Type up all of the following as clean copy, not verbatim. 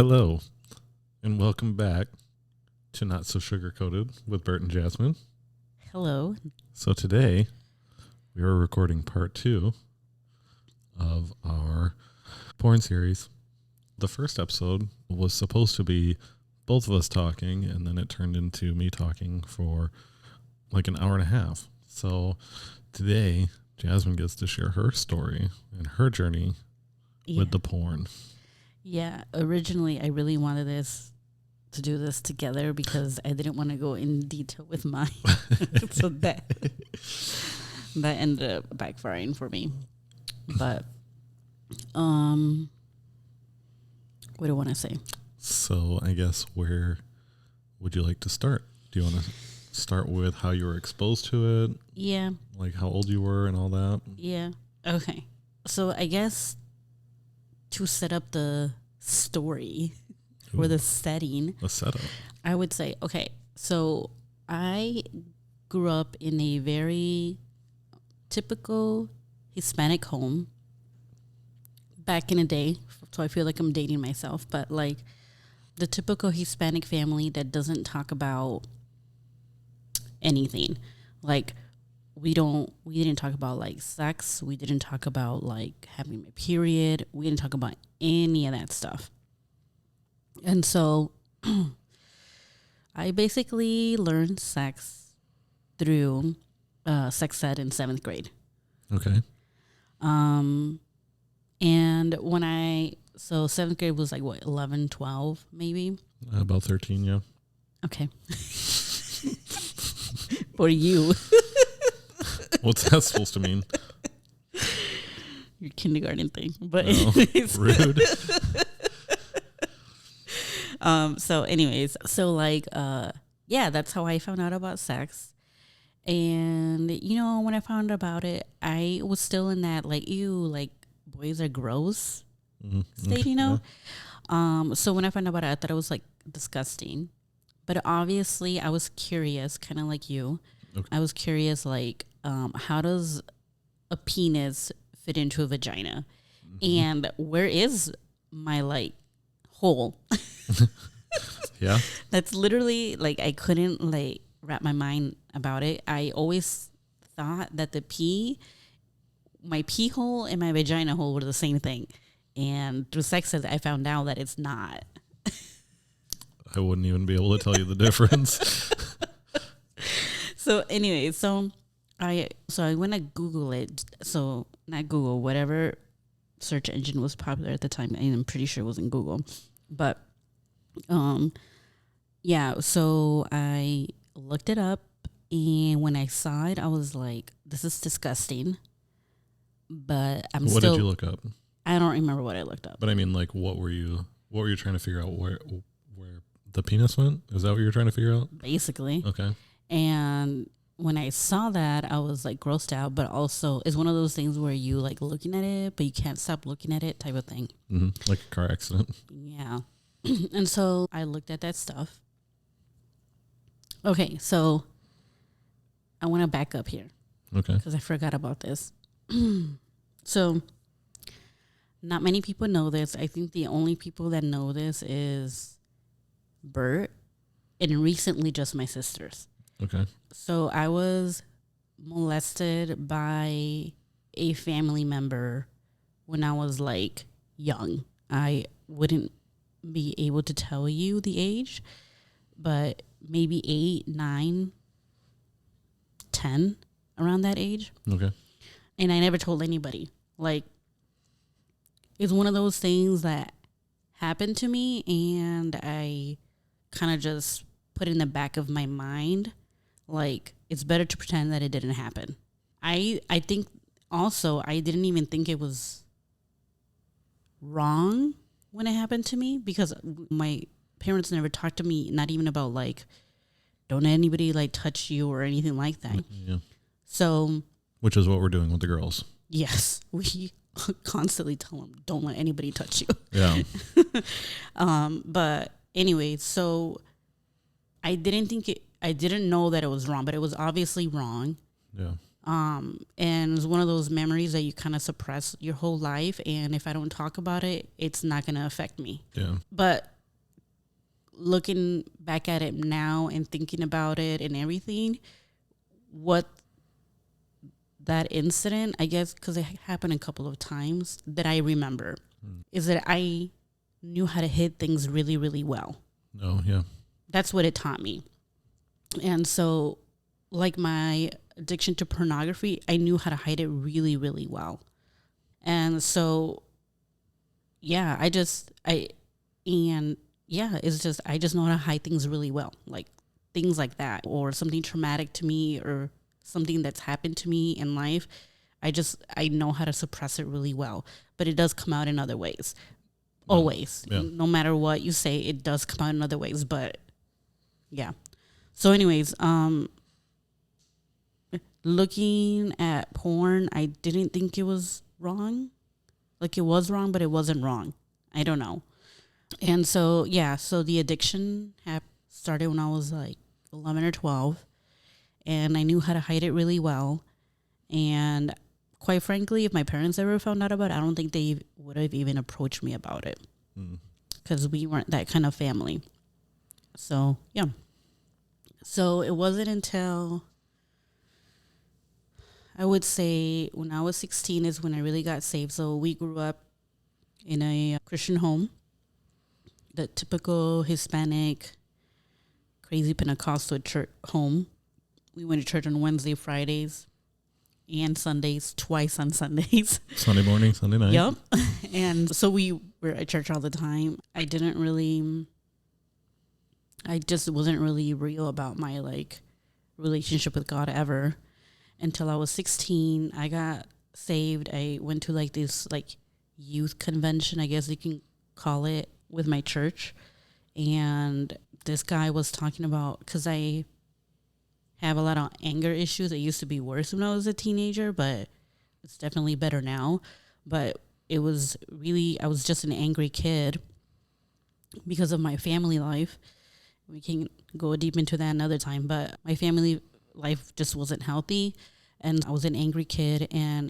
Hello, and welcome back to Not So Sugar-Coated with Bert and Jasmin. Hello. So today, we are recording part 2 of our porn series. The first episode was supposed to be both of us talking, and then it turned into me talking for like an hour and a half. So today, Jasmin gets to share her story and her journey with the porn. Yeah, originally I really wanted to do this together because I didn't want to go in detail with mine. So that ended up backfiring for me. But what do I want to say? So I guess where would you like to start? Do you want to start with how you were exposed to it? Yeah. Like how old you were and all that? Yeah. Okay. So I guess to set up the story or the setting. The setup. I would say, okay, so I grew up in a very typical Hispanic home back in the day. So I feel like I'm dating myself, but like the typical Hispanic family that doesn't talk about anything. Like we didn't talk about like sex. We didn't talk about like having my period. We didn't talk about any of that stuff. And so I basically learned sex through sex ed in 7th grade. Okay. And so 7th grade was like what, 11, 12 maybe? About 13, yeah. Okay. For you. What's that supposed to mean? Your kindergarten thing. But no, rude. Yeah, that's how I found out about sex. And, when I found out about it, I was still in that, like, ew, like, boys are gross state, Yeah. So when I found out about it, I thought it was, like, disgusting. But obviously, I was curious, kind of like you. Okay. I was curious, like, how does a penis fit into a vagina? Mm-hmm. And where is my, like, hole? Yeah. That's literally, like, I couldn't, like, wrap my mind about it. I always thought that my pee hole and my vagina hole were the same thing. And through sex ed, I found out that it's not. I wouldn't even be able to tell you the difference. So anyway, so I went to Google it. So not Google, whatever search engine was popular at the time. And I'm pretty sure it wasn't Google. But yeah, so I looked it up, and when I saw it, I was like, this is disgusting. But What did you look up? I don't remember what I looked up. But I mean, like, what were you trying to figure out where the penis went? Is that what you were trying to figure out? Basically. Okay. And when I saw that, I was like grossed out, but also it's one of those things where you like looking at it, but you can't stop looking at it type of thing. Mm-hmm. Like a car accident. Yeah. And so I looked at that stuff. Okay, so I want to back up here. Okay. Because I forgot about this. So not many people know this. I think the only people that know this is Bert and recently just my sisters. Okay. So I was molested by a family member when I was like young. I wouldn't be able to tell you the age, but maybe 8, 9, 10, around that age. Okay. And I never told anybody. Like, it's one of those things that happened to me, and I kind of just put in the back of my mind, like, it's better to pretend that it didn't happen. I think also I didn't even think it was wrong when it happened to me, because my parents never talked to me, not even about like, don't let anybody like touch you or anything like that. Yeah. So, which is what we're doing with the girls. Yes, we constantly tell them, don't let anybody touch you. Yeah. But anyway, so I didn't know that it was wrong, but it was obviously wrong. Yeah. And it's one of those memories that you kind of suppress your whole life. And if I don't talk about it, it's not going to affect me. Yeah. But looking back at it now and thinking about it and everything, what that incident, I guess, because it happened a couple of times that I remember, is that I knew how to hid things really, really well. Oh, yeah. That's what it taught me. And so, like my addiction to pornography, I knew how to hide it really, really well. And so, yeah, I just know how to hide things really well. Like things like that, or something traumatic to me, or something that's happened to me in life. I know how to suppress it really well, but it does come out in other ways. Always. Yeah. No matter what you say, it does come out in other ways, but yeah. So anyways, looking at porn, I didn't think it was wrong. Like it was wrong, but it wasn't wrong. I don't know. And so, yeah, so the addiction started when I was like 11 or 12, and I knew how to hide it really well. And quite frankly, if my parents ever found out about it, I don't think they would have even approached me about it, because we weren't that kind of family. So, yeah. So it wasn't until, I would say, when I was 16 is when I really got saved. So we grew up in a Christian home, the typical Hispanic, crazy Pentecostal church home. We went to church on Wednesday, Fridays, and Sundays, twice on Sundays. Sunday morning, Sunday night. Yep. And so we were at church all the time. I just wasn't really real about my like relationship with God ever until I was 16. I got saved. I went to like this like youth convention, I guess you can call it, with my church. And this guy was talking about, because I have a lot of anger issues. It used to be worse when I was a teenager, but it's definitely better now. But I was just an angry kid because of my family life. We can go deep into that another time, but my family life just wasn't healthy, and I was an angry kid. And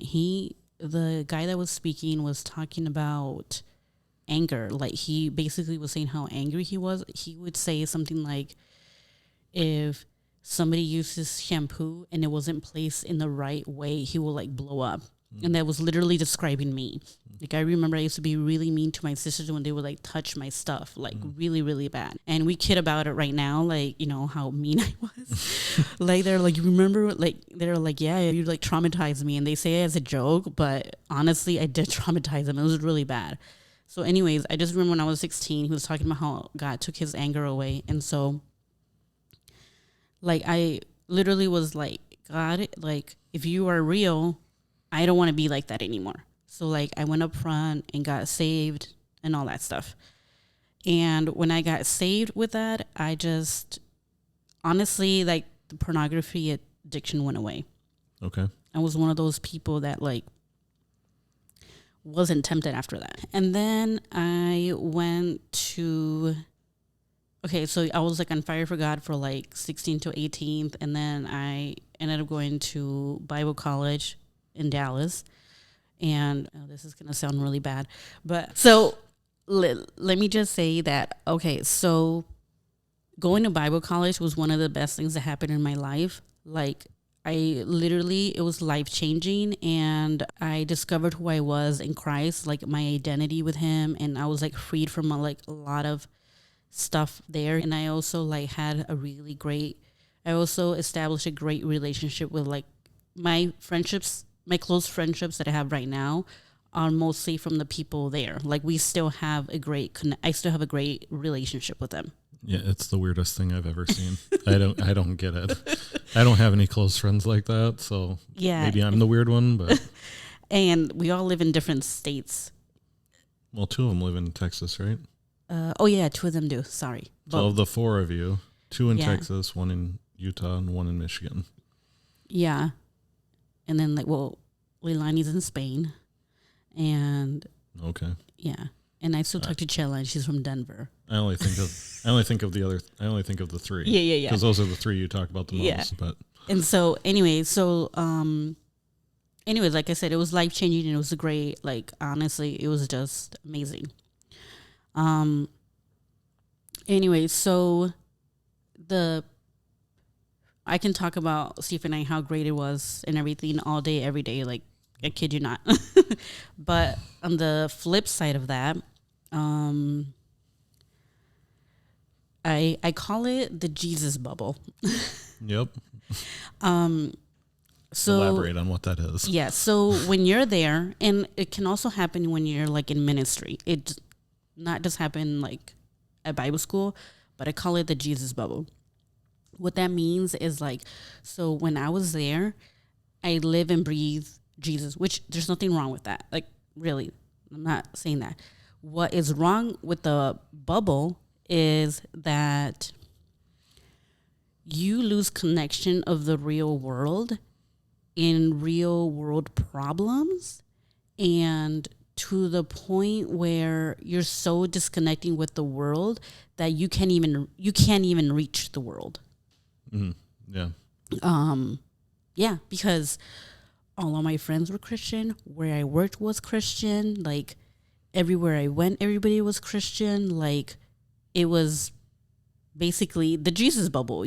the guy that was speaking was talking about anger. Like he basically was saying how angry he was. He would say something like, if somebody uses shampoo and it wasn't placed in the right way, he will like blow up. And that was literally describing me. Like I remember I used to be really mean to my sisters when they would like touch my stuff, like really, really bad. And we kid about it right now, like, you know, how mean I was. Like they're like, you remember, like they're like, yeah, you like traumatized me. And they say it as a joke, but honestly, I did traumatize them. It was really bad. So anyways, I just remember when I was 16, he was talking about how God took his anger away. And so like I literally was like, God, like if you are real, I don't want to be like that anymore. So like I went up front and got saved and all that stuff. And when I got saved with that, I just honestly, like the pornography addiction went away. Okay. I was one of those people that like wasn't tempted after that. And then I went to, so I was like on fire for God for like 16 to 18th. And then I ended up going to Bible college in Dallas. And this is going to sound really bad, but so let me just say that, so going to Bible college was one of the best things that happened in my life. Like it was life-changing, and I discovered who I was in Christ, like my identity with him, and I was like freed from like a lot of stuff there. And I also like had I also established a great relationship with like my close friendships that I have right now are mostly from the people there. Like I still have a great relationship with them. Yeah, it's the weirdest thing I've ever seen. I don't get it. I don't have any close friends like that, so yeah, maybe I'm the weird one, but and we all live in different states. Well, 2 of them live in Texas, right? 2 of them do. Sorry. So of the 4 of you, 2 in Texas, 1 in Utah, and 1 in Michigan. Yeah. And then Leilani's in Spain. And okay. Yeah. And I still talk to Chella, and she's from Denver. I only think of the three. Yeah. Because those are the three you talk about the most. Yeah. But And so anyways, like I said, it was life changing and it was great. Like honestly, it was just amazing. Anyway, so I can talk about Steve and I, how great it was and everything all day, every day. Like, I kid you not. But on the flip side of that, I call it the Jesus bubble. Yep. So elaborate on what that is. Yeah. So when you're there, and it can also happen when you're like in ministry. It not just happen like at Bible school, but I call it the Jesus bubble. What that means is like, so when I was there, I live and breathe Jesus, which there's nothing wrong with that. Like, really, I'm not saying that. What is wrong with the bubble is that you lose connection of the real world in real world problems, and to the point where you're so disconnecting with the world that you can't even reach the world. Mm-hmm. Yeah. Yeah, because all of my friends were Christian. Where I worked was Christian. Like, everywhere I went, everybody was Christian. Like, it was basically the Jesus bubble.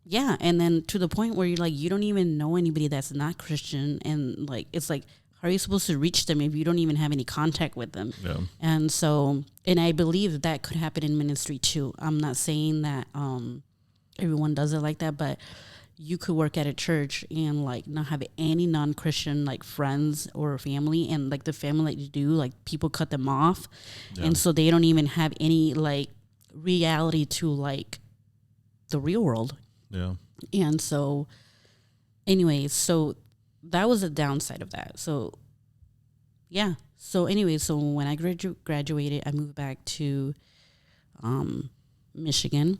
Yeah, and then to the point where you're like, you don't even know anybody that's not Christian, and like, it's like, how are you supposed to reach them if you don't even have any contact with them? Yeah. And so, and I believe that could happen in ministry too. I'm not saying that everyone does it like that, but you could work at a church and like not have any non-Christian like friends or family, and like the family that you do, like people cut them off, and so they don't even have any like reality to like the real world. Yeah. And so, anyways, so that was the downside of that. So, yeah. So, anyways, so when I graduated, I moved back to Michigan.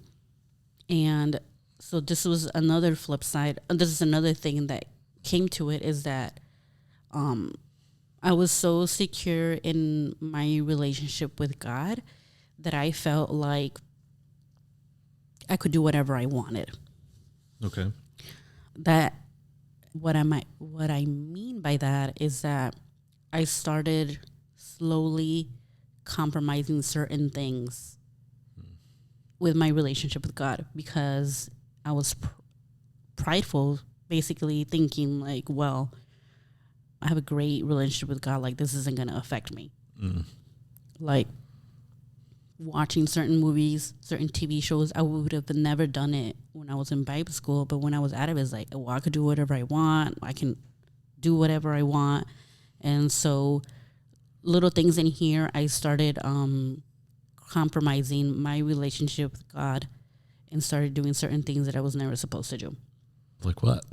And so this was another flip side. This is another thing that came to it, is that I was so secure in my relationship with God that I felt like I could do whatever I wanted. Okay. That what I mean by that is that I started slowly compromising certain things with my relationship with God, because I was prideful, basically thinking like, well, I have a great relationship with God, like this isn't going to affect me. Like, watching certain movies, certain TV shows, I would have never done it when I was in Bible school. But when I was out of it, it's like, well, I could do whatever I want. I can do whatever I want. And so little things in here, I started compromising my relationship with God and started doing certain things that I was never supposed to do. Like what?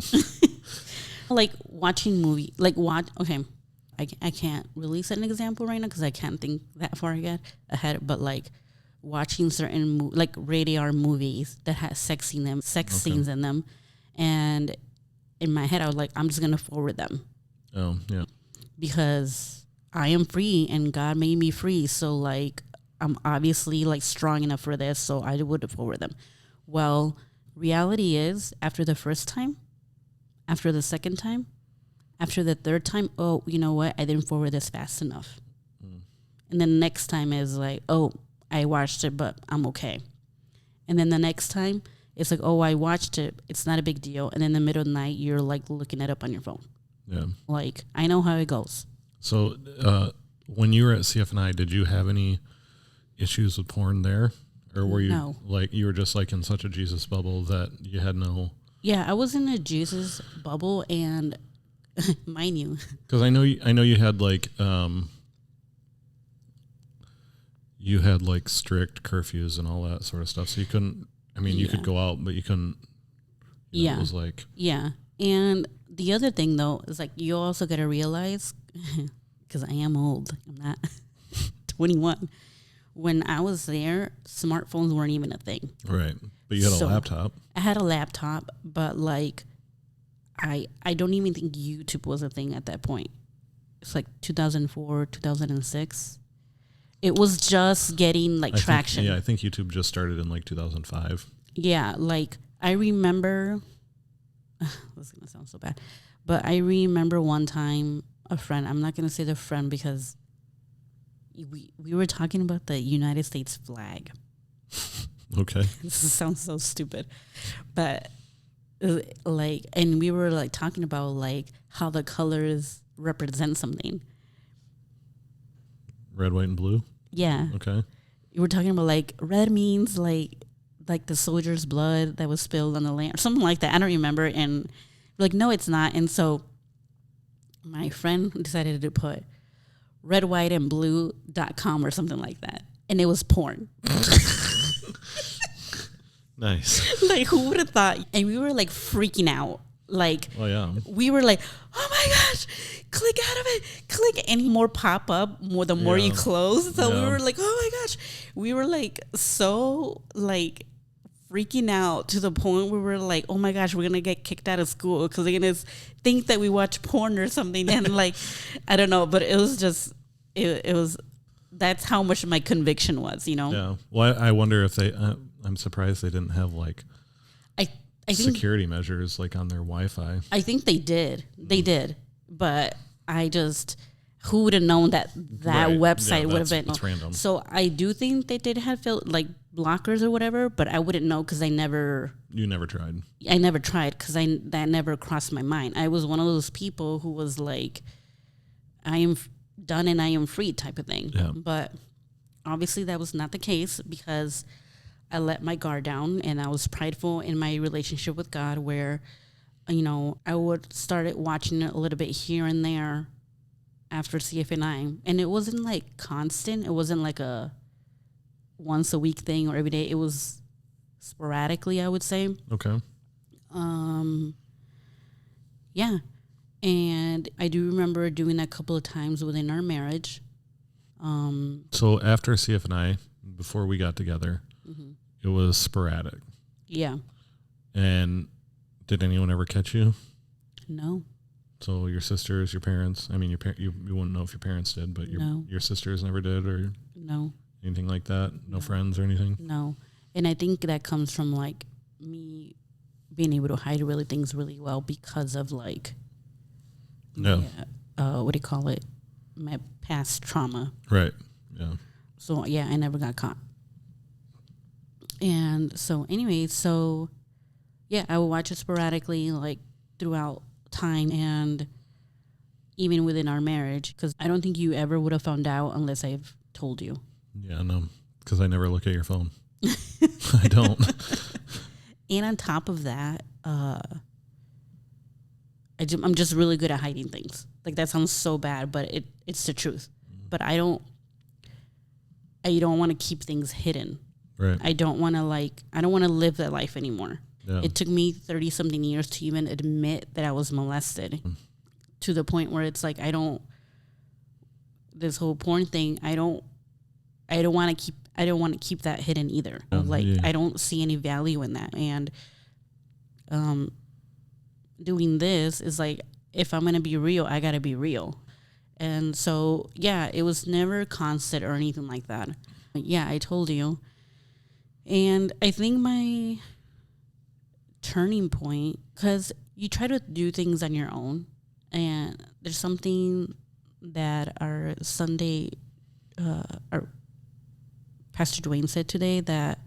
Like watching okay. I can't really set an example right now because I can't think that far ahead. But like watching certain like rated R movies that has sex scenes in them, and in my head I was like, I'm just gonna forward them. Oh yeah. Because I am free and God made me free, so like I'm obviously like strong enough for this, so I would forward them. Well, reality is, after the first time, after the second time, after the third time, oh, you know what? I didn't forward this fast enough. And then the next time is like, oh, I watched it, but I'm okay. And then the next time, it's like, oh, I watched it. It's not a big deal. And in the middle of the night, you're like looking it up on your phone. Yeah. Like, I know how it goes. So when you were at CFNI, did you have any issues with porn there? Or were you like, you were just like in such a Jesus bubble that you had no... Yeah, I was in a Jesus bubble, and mind you, because I know you had like strict curfews and all that sort of stuff, so you couldn't. I mean, you could go out, but you couldn't. It was like And the other thing though is like, you also got to realize, because I am old, I'm not 21. When I was there, smartphones weren't even a thing. Right, but you had a laptop. I had a laptop, but like, I don't even think YouTube was a thing at that point. it's like 2004, 2006. It was just getting like traction. I think YouTube just started in like 2005. Yeah, like I remember, this is going to sound so bad, but I remember one time a friend, I'm not going to say the friend because we were talking about the United States flag. Okay. This sounds so stupid, but like, and we were like talking about like how the colors represent something. Red, white, and blue? Yeah. Okay. You were talking about like red means like the soldier's blood that was spilled on the land, something like that. I don't remember. And we're like, no, it's not. And so my friend decided to put redwhiteandblue.com or something like that. And it was porn. Nice. Like, who would have thought? And we were like freaking out. Like, oh, yeah. We were like, oh my gosh, click out of it, click. And more pop up the more you close. So we were like, oh my gosh. We were like so like freaking out to the point where we were like, oh my gosh, we're going to get kicked out of school because they're going to think that we watch porn or something. And like, I don't know, but it was just, it was, that's how much my conviction was, you know? Yeah. Well, I wonder if they, I'm surprised they didn't have like I think security measures like on their Wi-Fi. I think they did. They did. But I just, who would have known that website would have been. It's random. So I do think they did have like blockers or whatever, but I wouldn't know because You never tried. I never tried because that never crossed my mind. I was one of those people who was like, I am done and I am free type of thing. Yeah. But obviously that was not the case because I let my guard down and I was prideful in my relationship with God where, you know, I would start watching it a little bit here and there after CFNI. And it wasn't like constant. It wasn't like a once a week thing or every day. It was sporadically, I would say. Okay. Yeah. And I do remember doing that a couple of times within our marriage. So after CFNI, before we got together, it was sporadic. Yeah. And did anyone ever catch you? No. So your sisters, your parents, I mean, you wouldn't know if your parents did, but your sisters never did or no anything like that? No friends or anything? No. And I think that comes from like me being able to hide really things really well because of like, what do you call it? My past trauma. Right. Yeah. So yeah, I never got caught. And so anyway, yeah, I would watch it sporadically like throughout time and even within our marriage because I don't think you ever would have found out unless I've told you. Yeah, no, because I never look at your phone. I don't. And on top of that, I'm just really good at hiding things. Like that sounds so bad, but it's the truth. But I don't want to keep things hidden. Right. I don't want to live that life anymore. Yeah. It took me 30 something years to even admit that I was molested to the point where it's like, this whole porn thing, I don't want to keep that hidden either. I don't see any value in that. And, doing this is like, if I'm going to be real, I got to be real. And so, yeah, it was never constant or anything like that. But yeah, I told you. And I think my turning point, because you try to do things on your own, and there's something that our Sunday, our Pastor Dwayne said today that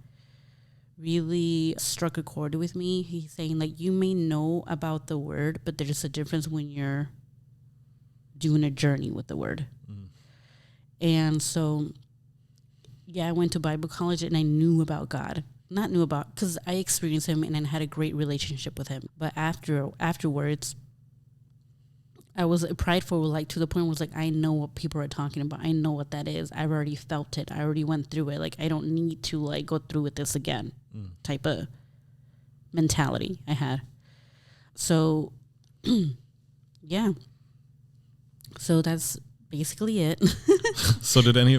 really struck a chord with me. He's saying, like, you may know about the word, but there's a difference when you're doing a journey with the word. And so, yeah, I went to Bible college and I knew about God. Because I experienced him and I had a great relationship with him. But afterwards, I was prideful, like to the point where it was like, I know what people are talking about. I know what that is. I've already felt it. I already went through it. Like, I don't need to like go through with this again type of mentality I had. So, yeah. So that's basically it. So did any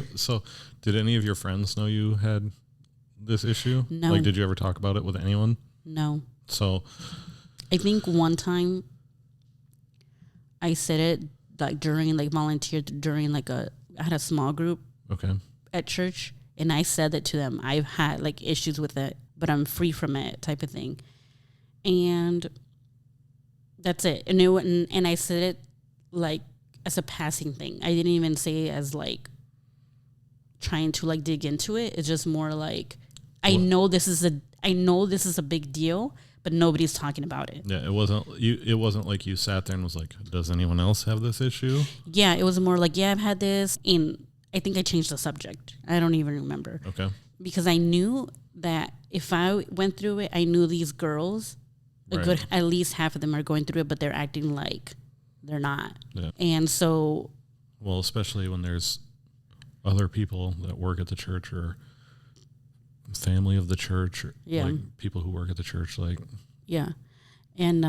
of your friends know you had this issue? No. Like, did you ever talk about it with anyone? No. So I think one time I said it like during like volunteered during like I had a small group Okay. at church, and I said that to them. I've had like issues with it, but I'm free from it, type of thing. And that's it. And and I said it like as a passing thing. I didn't even say it as like trying to like dig into it. It's just more like I know this is a big deal, but nobody's talking about it. Yeah, it wasn't like you sat there and was like, does anyone else have this issue? Yeah, it was more like, yeah, I've had this, and I think I changed the subject. I don't even remember. Okay. Because I knew that if I went through it, I knew these girls, at least half of them are going through it, but they're acting like they're not. Yeah. And so, well, especially when there's other people that work at the church or family of the church, or like people who work at the church, like and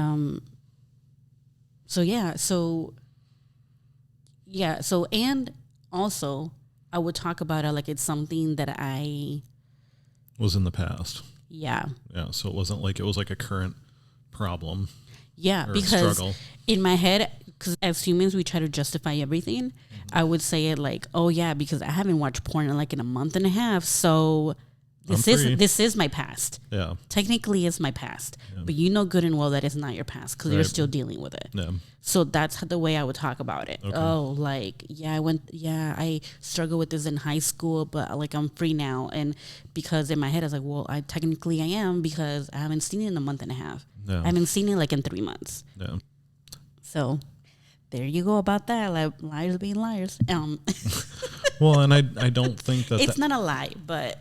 and also I would talk about it like it's something that I was in the past. Yeah. So it wasn't like it was like a current problem. Yeah, because struggle. In my head, because as humans we try to justify everything. I would say it like, oh yeah, because I haven't watched porn in like in a month and a half, so this is my past. Yeah, technically it's my past, but you know good and well that it's not your past because you're still dealing with it. Yeah. So that's the way I would talk about it. Okay. Oh, like I struggled with this in high school, but like I'm free now, and because in my head I was like, well, I am because I haven't seen it in a month and a half. Yeah. I haven't seen it like in 3 months. Yeah. So there you go about that. Like liars being liars. Well, and I don't think that it's not a lie, but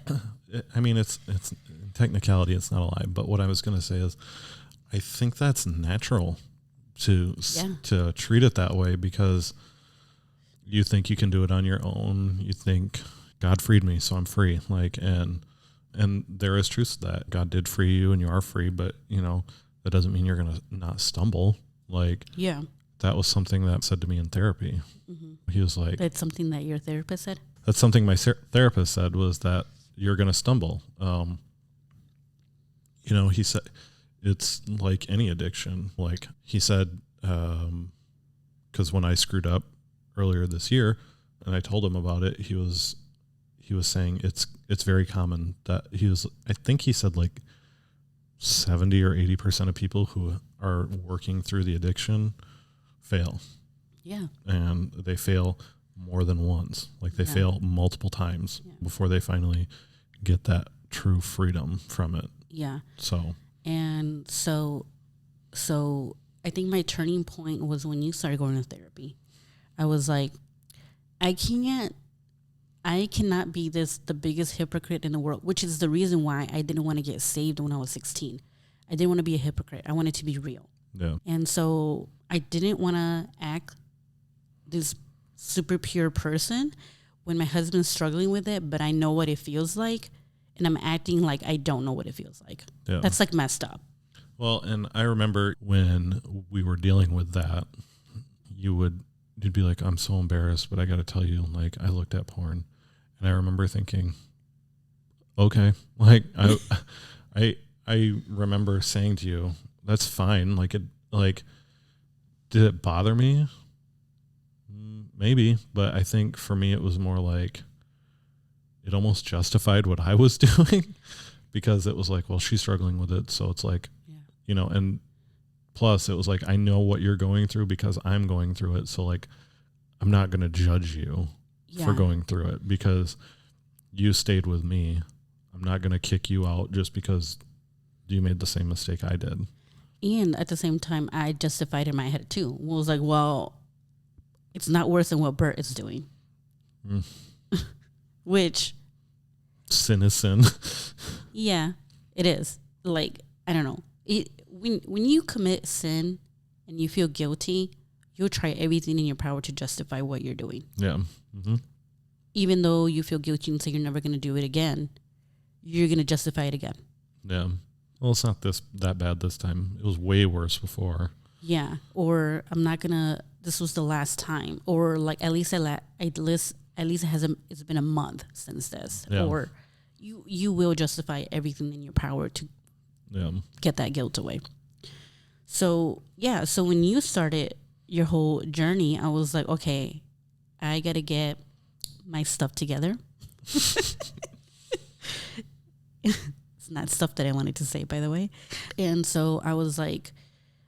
I mean it's in technicality it's not a lie. But what I was going to say is, I think that's natural to treat it that way because you think you can do it on your own. You think God freed me, so I'm free. Like and there is truth to that. God did free you, and you are free. But that doesn't mean you're going to not stumble. Like that was something that said to me in therapy. Mm-hmm. He was like, that's something that your therapist said? That's something my therapist said was that you're going to stumble. He said, it's like any addiction. Like he said, because when I screwed up earlier this year and I told him about it, he was saying it's very common that I think he said like 70 or 80% of people who are working through the addiction fail. Yeah. And they fail more than once. Like they fail multiple times before they finally get that true freedom from it. Yeah. So I think my turning point was when you started going to therapy. I was like, I cannot be the biggest hypocrite in the world, which is the reason why I didn't want to get saved when I was 16. I didn't want to be a hypocrite. I wanted to be real. Yeah. And so I didn't want to act this super pure person when my husband's struggling with it, but I know what it feels like, and I'm acting like I don't know what it feels like. Yeah. That's like messed up. Well, and I remember when we were dealing with that, you'd be like, I'm so embarrassed, but I got to tell you, like, I looked at porn, and I remember thinking, okay, like I remember saying to you, that's fine. Did it bother me? Maybe, but I think for me it was more like it almost justified what I was doing because it was like, well, she's struggling with it, so it's like, and plus it was like, I know what you're going through because I'm going through it, so like I'm not going to judge you for going through it because you stayed with me. I'm not going to kick you out just because you made the same mistake I did. And at the same time, I justified in my head too. I was like, well, it's not worse than what Bert is doing. Mm. Which. Sin is sin. Yeah, it is. Like, I don't know. When you commit sin and you feel guilty, you'll try everything in your power to justify what you're doing. Yeah. Mm-hmm. Even though you feel guilty and say you're never going to do it again, you're going to justify it again. Yeah. Well, it's not that bad this time. It was way worse before. Yeah. Or I'm not going to, this was the last time. Or like at least it's been a month since this. Yeah. Or you will justify everything in your power to get that guilt away. So, yeah. So when you started your whole journey, I was like, okay, I got to get my stuff together. It's not stuff that I wanted to say, by the way. And so I was like,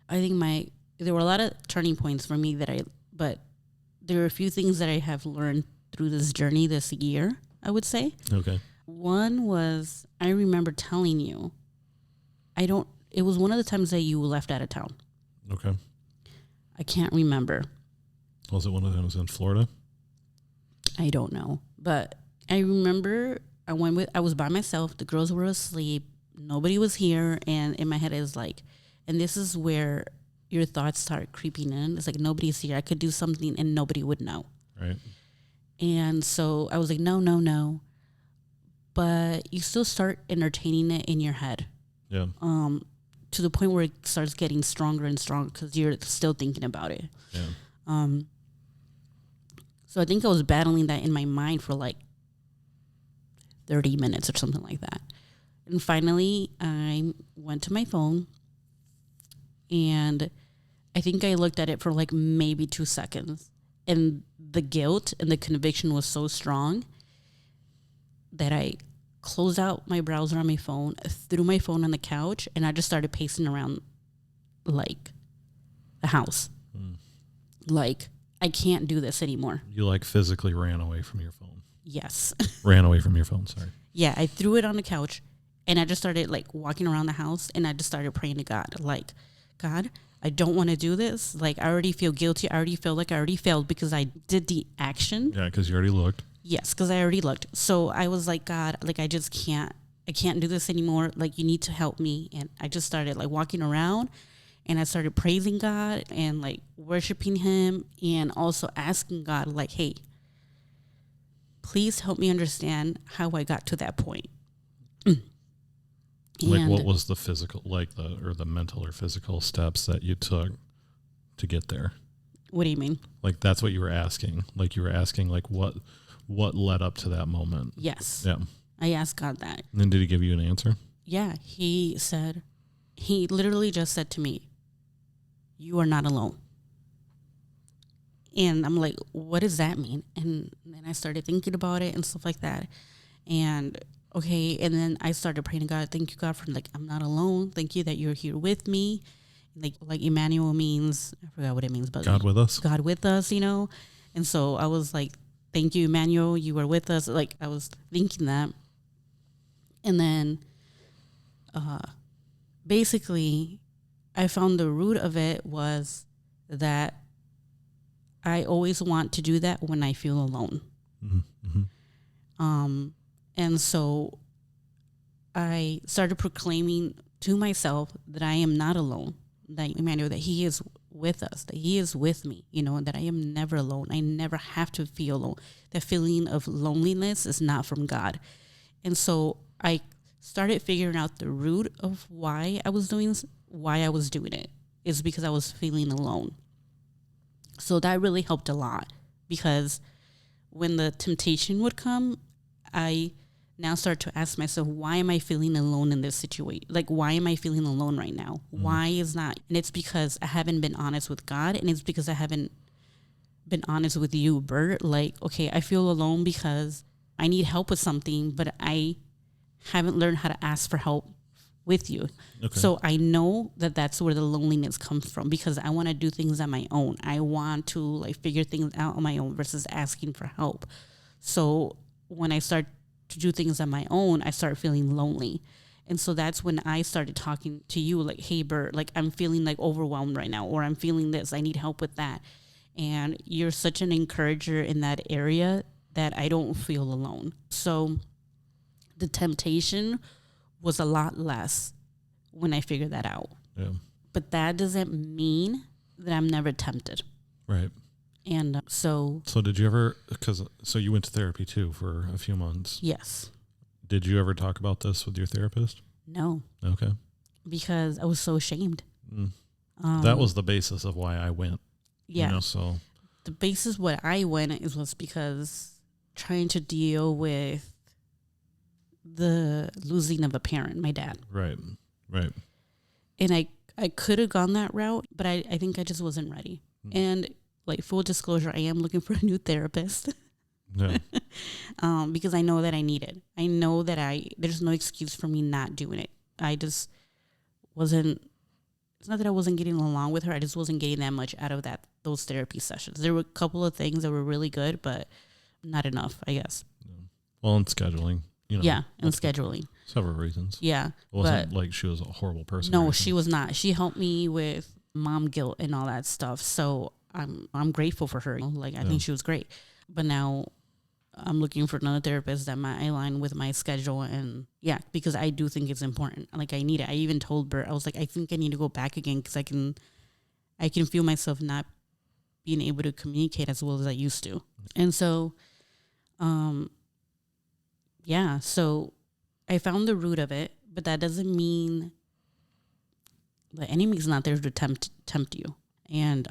I think there were a lot of turning points for me but there are a few things that I have learned through this journey this year, I would say. Okay. One was, I remember telling you, it was one of the times that you left out of town. Okay. I can't remember. Was it one of those in Florida? I don't know. But I remember I was by myself. The girls were asleep. Nobody was here. And in my head, it was like, and this is where your thoughts start creeping in. It's like, nobody's here. I could do something and nobody would know. Right. And so I was like, no. But you still start entertaining it in your head. Yeah. To the point where it starts getting stronger and stronger because you're still thinking about it. Yeah. So I think I was battling that in my mind for like 30 minutes or something like that. And finally, I went to my phone and I think I looked at it for like maybe 2 seconds. And the guilt and the conviction was so strong that I closed out my browser on my phone, threw my phone on the couch, and I just started pacing around like the house. Like, I can't do this anymore. You like physically ran away from your phone. Yes. Ran away from your phone, sorry. Yeah, I threw it on the couch and I just started like walking around the house and I just started praying to God. Like, God, I don't want to do this. Like, I already feel guilty. I already feel like I already failed because I did the action. Yeah, because you already looked. Yes, because I already looked. So I was like, God, like, I can't do this anymore. Like, you need to help me. And I just started like walking around and I started praising God and like worshiping him and also asking God like, hey, please help me understand how I got to that point. Like, what was the physical, like the mental or physical steps that you took to get there? What do you mean? Like, that's what you were asking. Like, you were asking, like, what led up to that moment? Yes. Yeah. I asked God that. And then did he give you an answer? Yeah. He literally just said to me, you are not alone. And I'm like, what does that mean? And then I started thinking about it and stuff like that. And okay. And then I started praying to God. Thank you, God, for like, I'm not alone. Thank you that you're here with me. Like Emmanuel means, I forgot what it means, but God with us. God with us, you know? And so I was like, thank you, Emmanuel, you were with us. Like, I was thinking that. And then basically I found the root of it was that I always want to do that when I feel alone. Mm-hmm. And so I started proclaiming to myself that I am not alone, that Emmanuel, that he is with us, that he is with me, you know, and that I am never alone. I never have to feel alone. That feeling of loneliness is not from God. And so I started figuring out the root of why I was doing it is because I was feeling alone. So that really helped a lot because when the temptation would come, I now start to ask myself, why am I feeling alone in this situation? Like, why am I feeling alone right now? Mm-hmm. Why is not? And it's because I haven't been honest with God, and it's because I haven't been honest with you, Bert. Like, okay, I feel alone because I need help with something, but I haven't learned how to ask for help with you. Okay. So I know that that's where the loneliness comes from because I want to do things on my own. I want to like figure things out on my own versus asking for help. So when I start to do things on my own, I start feeling lonely. And so that's when I started talking to you like, hey, Bert, like I'm feeling like overwhelmed right now, or I'm feeling this, I need help with that. And you're such an encourager in that area that I don't feel alone. So the temptation was a lot less when I figured that out. Yeah. But that doesn't mean that I'm never tempted. Right. And so did you ever, so you went to therapy too for a few months. Yes. Did you ever talk about this with your therapist? No. Okay. Because I was so ashamed. That was the basis of why I went. Yeah. You know, so the basis what I went was because trying to deal with the losing of a parent, my dad. Right. And I could have gone that route, but I think I just wasn't ready. And like full disclosure, I am looking for a new therapist. Yeah. Because I know that I need it. I know that there's no excuse for me not doing it. I just wasn't, it's not that I wasn't getting along with her. I just wasn't getting that much out of those therapy sessions. There were a couple of things that were really good, but not enough, I guess. Yeah. Well, and scheduling, Yeah, and scheduling. Several reasons. Yeah. It wasn't like she was a horrible person. No, she was not. She helped me with mom guilt and all that stuff. So I'm grateful for her. Like, I think she was great. But now I'm looking for another therapist that might align with my schedule. And yeah, because I do think it's important. Like, I need it. I even told Bert, I was like, I think I need to go back again because I can feel myself not being able to communicate as well as I used to. And so, yeah, so I found the root of it, but that doesn't mean the enemy's not there to tempt you. And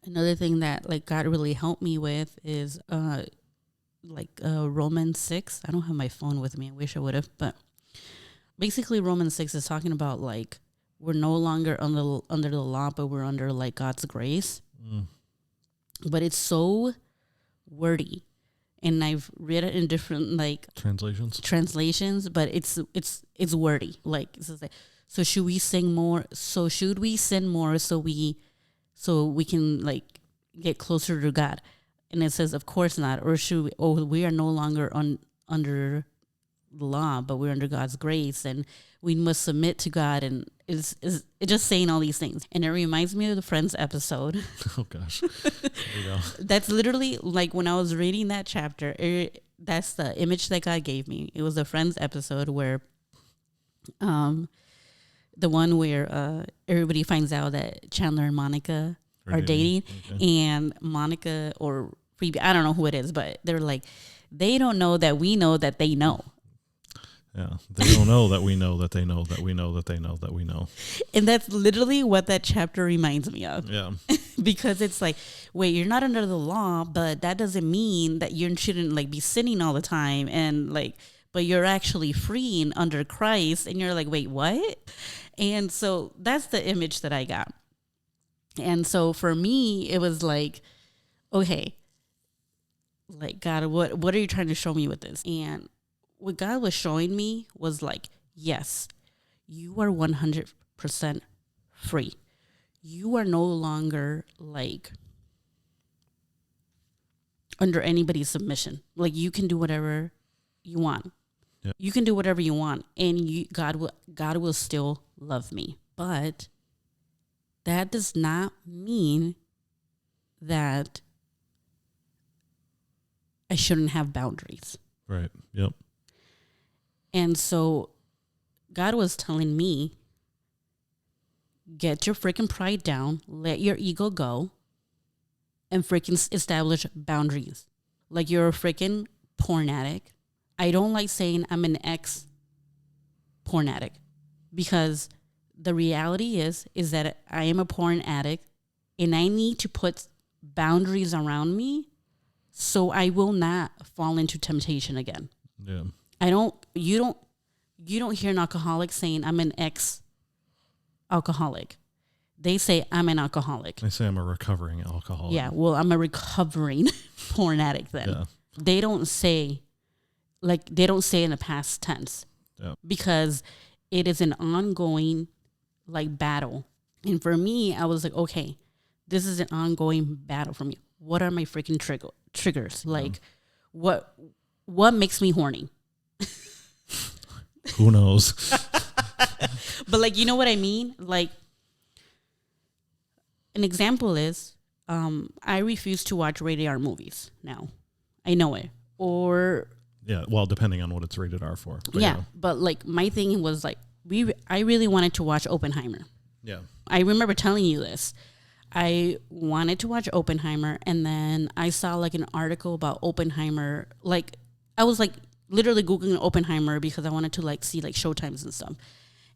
another thing that like God really helped me with is Romans 6. I don't have my phone with me. I wish I would have, but basically Romans 6 is talking about like we're no longer under the law, but we're under like God's grace. But it's so wordy, and I've read it in different like translations, but it's wordy. Like it says like, so should we sin more? So should we sin more so we can like get closer to God? And it says, of course not. Or should we? Oh, we are no longer under the law, but we're under God's grace, and we must submit to God. And it's just saying all these things, and it reminds me of the Friends episode. Oh gosh, there you go. That's literally like when I was reading that chapter. That's the image that God gave me. It was a Friends episode where, the one where everybody finds out that Chandler and Monica are dating, and Monica or Phoebe, I don't know who it is, but they're like, they don't know that we know that they know. Yeah, they don't know that we know that they know that we know that they know that we know. And that's literally what that chapter reminds me of. Yeah. Because it's like, wait, you're not under the law, but that doesn't mean that you shouldn't like be sinning all the time, and like, but you're actually free and under Christ, and you're like, wait, what? And so that's the image that I got. And so for me, it was like, okay, like God, what are you trying to show me with this? And what God was showing me was like, yes, you are 100% free. You are no longer like under anybody's submission. Like you can do whatever you want. Yep. You can do whatever you want, and God will still love me. But that does not mean that I shouldn't have boundaries. Right. Yep. And so God was telling me, get your freaking pride down, let your ego go, and freaking establish boundaries. Like you're a freaking porn addict. I don't like saying I'm an ex-porn addict, because the reality is that I am a porn addict, and I need to put boundaries around me so I will not fall into temptation again. Yeah. You don't hear an alcoholic saying I'm an ex-alcoholic. They say I'm an alcoholic. They say I'm a recovering alcoholic. Yeah, well, I'm a recovering porn addict then. Yeah. They don't say in the past tense. Yeah. Because it is an ongoing like battle. And for me, I was like, okay, this is an ongoing battle for me. What are my freaking triggers? Like what makes me horny? Who knows? But like, you know what I mean? Like, an example is, I refuse to watch rated R movies now. I know it. Or yeah, well, depending on what it's rated R for. But yeah, but like my thing was like, I really wanted to watch Oppenheimer. Yeah. I remember telling you this. I wanted to watch Oppenheimer, and then I saw like an article about Oppenheimer. Like, I was like literally Googling Oppenheimer because I wanted to like see like showtimes and stuff.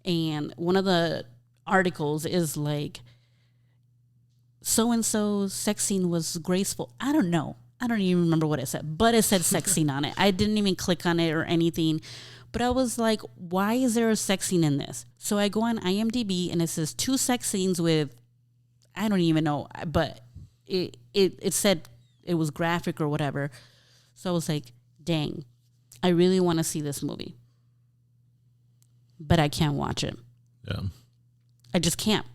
And one of the articles is like, so-and-so's sex scene was graceful. I don't know. I don't even remember what it said, but it said sex scene on it. I didn't even click on it or anything. But I was like, why is there a sex scene in this? So I go on IMDb and it says 2 sex scenes with, I don't even know, but it said it was graphic or whatever. So I was like, dang, I really want to see this movie, but I can't watch it. Yeah. I just can't.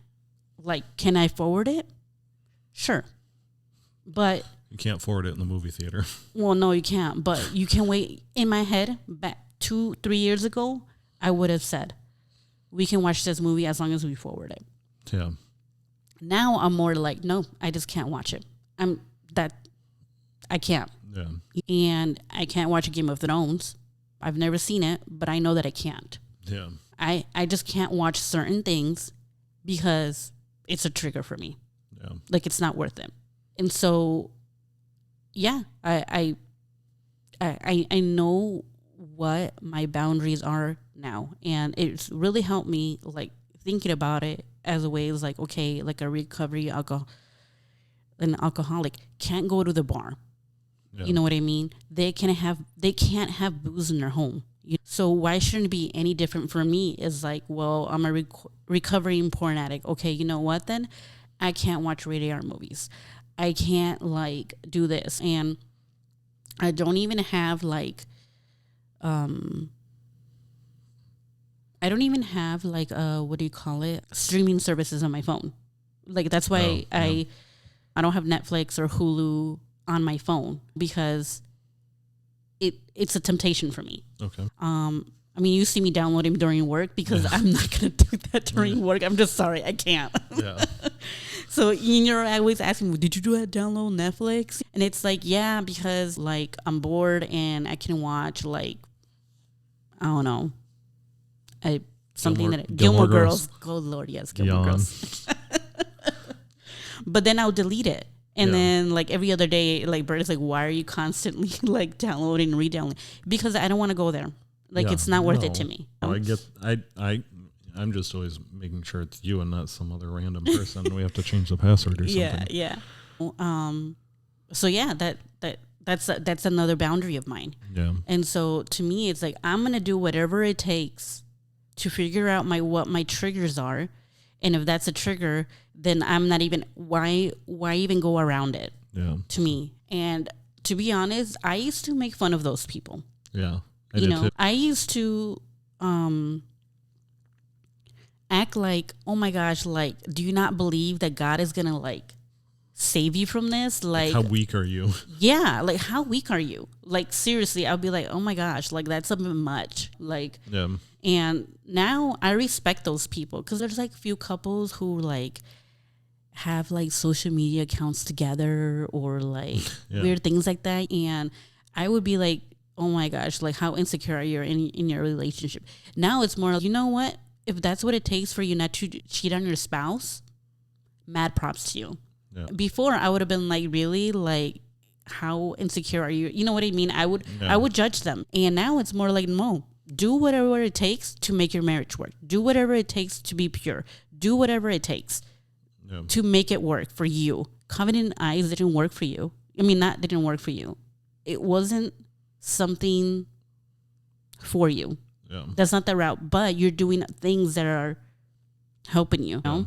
Like, can I forward it? Sure. But you can't forward it in the movie theater. Well, no, you can't. But you can wait. In my head, back 2-3 years ago, I would have said, we can watch this movie as long as we forward it. Yeah. Now I'm more like, no, I just can't watch it. I can't. Yeah. And I can't watch Game of Thrones. I've never seen it, but I know that I can't. Yeah. I just can't watch certain things because it's a trigger for me. Yeah. Like, it's not worth it. And so, yeah, I know what my boundaries are now, and it's really helped me, like, thinking about it as a way is like, okay, like an alcoholic can't go to the bar. Yeah. You know what I mean? They can't have booze in their home. So why shouldn't it be any different for me? Is like, well, I'm a recovering porn addict. Okay, you know what then? I can't watch rated R movies. I can't, like, do this. And I don't even have, like, what do you call it? Streaming services on my phone. Like, that's why I don't have Netflix or Hulu on my phone, because it's a temptation for me. Okay. I mean, you see me downloading during work because I'm not going to do that during work. I'm just sorry. I can't. Yeah. So you're always asking me, did you download Netflix? And it's like, yeah, because, like, I'm bored and I can watch, like, I don't know, Gilmore Girls. Oh, Lord, yes, Gilmore Girls. But then I'll delete it. And then, like, every other day, like, Bert is like, why are you constantly, like, downloading and re-downloading? Because I don't want to go there. Like, it's not worth it to me. No, I'm just always making sure it's you and not some other random person. We have to change the password or something. Yeah. So yeah, that's another boundary of mine. Yeah. And so to me, it's like, I'm gonna do whatever it takes to figure out what my triggers are, and if that's a trigger, then I'm not even why even go around it. Yeah. To me, and to be honest, I used to make fun of those people. Yeah. I used to act like, oh my gosh, like, do you not believe that God is gonna, like, save you from this? Like, how weak are you? Yeah, like, how weak are you? Like, seriously, I'll be like, oh my gosh, like, that's a bit much. Like, yeah. And now I respect those people, because there's, like, few couples who, like, have, like, social media accounts together or, like, weird things like that, and I would be like, oh my gosh, like, how insecure are you in your relationship? Now it's more like, you know what? If that's what it takes for you not to cheat on your spouse, mad props to you. Yeah. Before, I would have been like, really? Like, how insecure are you? You know what I mean? I would judge them. And now it's more like, no, do whatever it takes to make your marriage work. Do whatever it takes to be pure. Do whatever it takes to make it work for you. Covenant Eyes didn't work for you. I mean, that didn't work for you. It wasn't something for you. Yeah. That's not the route, but you're doing things that are helping you. You know?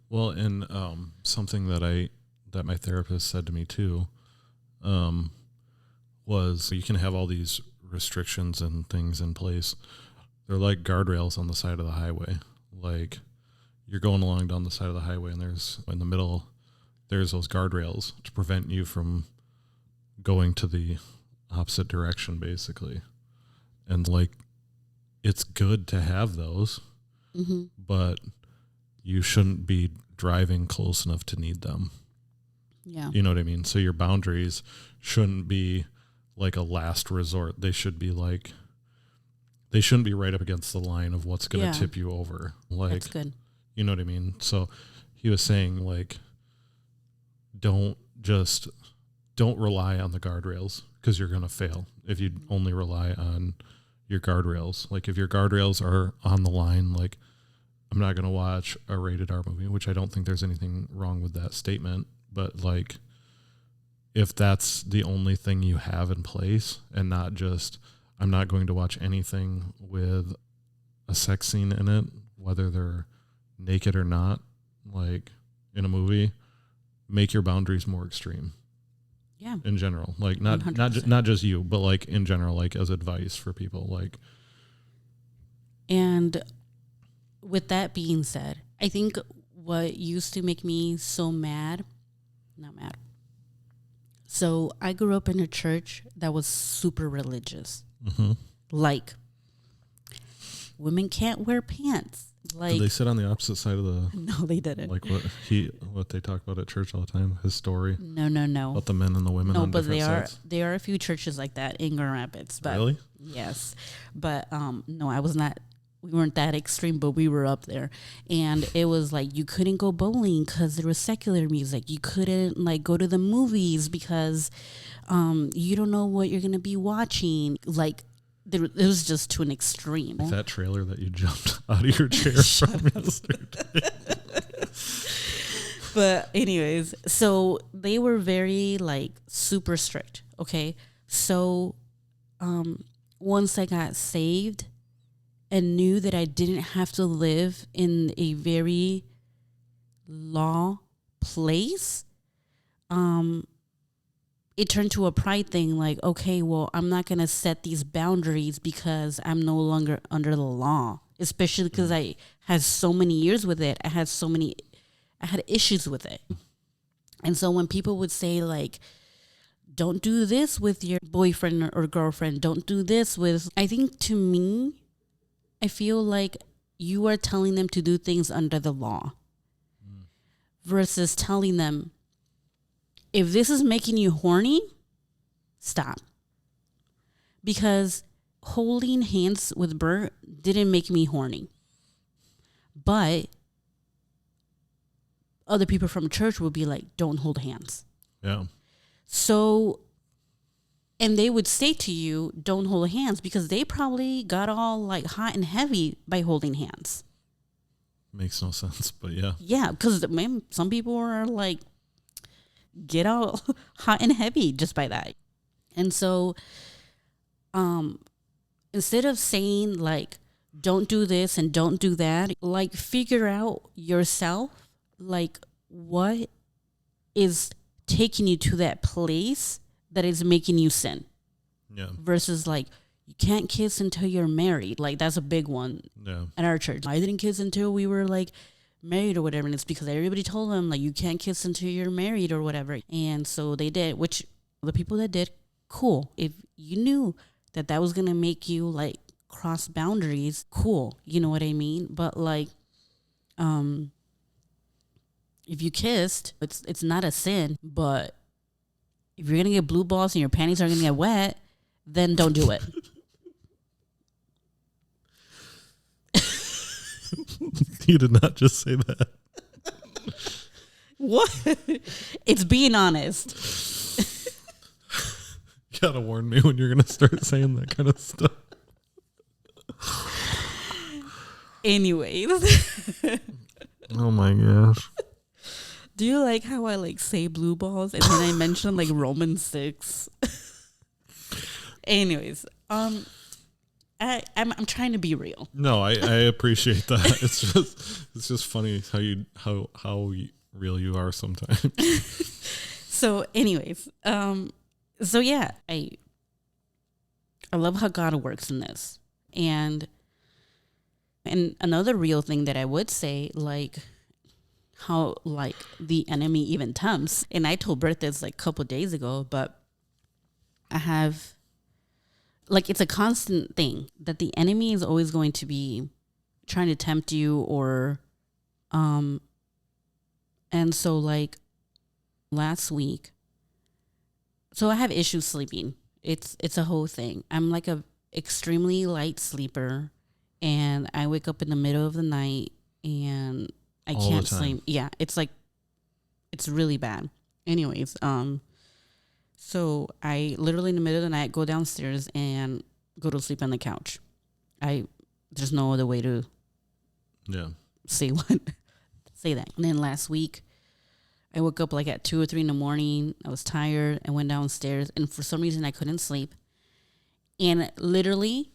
Well, and something that my therapist said to me too was, you can have all these restrictions and things in place. They're like guardrails on the side of the highway. Like, you're going along down the side of the highway, and there's in the middle, there's those guardrails to prevent you from going to the opposite direction, basically. And, like, it's good to have those, but you shouldn't be driving close enough to need them. Yeah. You know what I mean? So your boundaries shouldn't be like a last resort. They should be like, they shouldn't be right up against the line of what's going to tip you over. Like, that's good. You know what I mean? So he was saying, like, don't rely on the guardrails, because you're going to fail if you only rely on your guardrails. Like, if your guardrails are on the line, like, I'm not going to watch a rated R movie, which I don't think there's anything wrong with that statement. But, like, if that's the only thing you have in place, and not just, I'm not going to watch anything with a sex scene in it, whether they're naked or not, like in a movie. Make your boundaries more extreme. Yeah. In general, like not just you, but like in general, like as advice for people, like. And with that being said, I think what used to make me so mad, not mad. So I grew up in a church that was super religious. Mm-hmm. Like, women can't wear pants. Like, did they sit on the opposite side of the? No, they didn't. Like what they talk about at church all the time. His story. No. About the men and the women. No, on but sets. there are a few churches like that in Grand Rapids. But really? Yes, but no, I was not. We weren't that extreme, but we were up there. And it was like you couldn't go bowling because there was secular music. You couldn't like go to the movies because you don't know what you're going to be watching. Like it was just to an extreme. Like that trailer that you jumped out of your chair from yesterday. But anyways, so they were very like super strict. Okay. So once I got saved, and knew that I didn't have to live in a very law place, it turned to a pride thing. Like, okay, well, I'm not going to set these boundaries because I'm no longer under the law, especially because I had so many years with it. I had issues with it. And so when people would say like, don't do this with your boyfriend or girlfriend, don't do this with, I think to me, I feel like you are telling them to do things under the law versus telling them, if this is making you horny, stop. Because holding hands with Bert didn't make me horny. But other people from church would be like, don't hold hands. Yeah. So, and they would say to you, don't hold hands, because they probably got all like hot and heavy by holding hands. Makes no sense, but yeah. Yeah, because some people are like, get all hot and heavy just by that. And so, instead of saying like, don't do this and don't do that, like figure out yourself, like what is taking you to that place that is making you sin. Yeah. Versus like, you can't kiss until you're married. Like that's a big one. Yeah. At our church. I didn't kiss until we were like married or whatever. And it's because everybody told them like, you can't kiss until you're married or whatever. And so they did, which the people that did, cool. If you knew that that was going to make you like cross boundaries, cool. You know what I mean? But like, if you kissed, it's not a sin, but if you're going to get blue balls and your panties are going to get wet, then don't do it. You did not just say that. What? It's being honest. You gotta warn me when you're gonna start saying that kind of stuff. Anyways. Oh my gosh. Do you like how I like say blue balls and then I mention like Romans 6? Anyways, I'm trying to be real. No, I appreciate that. It's just funny how real you are sometimes. So anyways, so yeah, I love how God works in this. And another real thing that I would say, like how like the enemy even tempts. And I told Bert this like a couple of days ago, but I have like, it's a constant thing that the enemy is always going to be trying to tempt you or, and so like last week, so I have issues sleeping. It's a whole thing. I'm like a extremely light sleeper and I wake up in the middle of the night and I all can't the time. sleep. Yeah. It's like, it's really bad. Anyways, so I literally in the middle of the night go downstairs and go to sleep on the couch. There's no other way to say that. And then last week I woke up like at 2 or 3 in the morning. I was tired. I went downstairs and for some reason I couldn't sleep. And literally,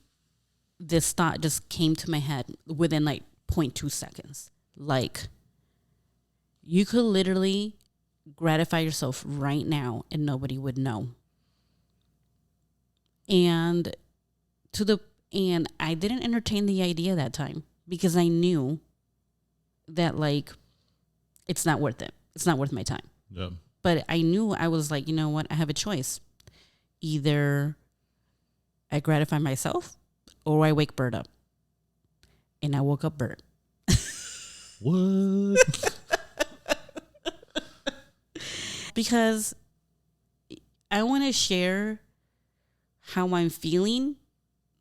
this thought just came to my head within like 0.2 seconds. Like, you could literally gratify yourself right now and nobody would know. And I didn't entertain the idea that time because I knew that like it's not worth it. It's not worth my time. Yeah. But I knew, I was like, you know what? I have a choice. Either I gratify myself or I wake Bert up. And I woke up Bert. What? Because I want to share how I'm feeling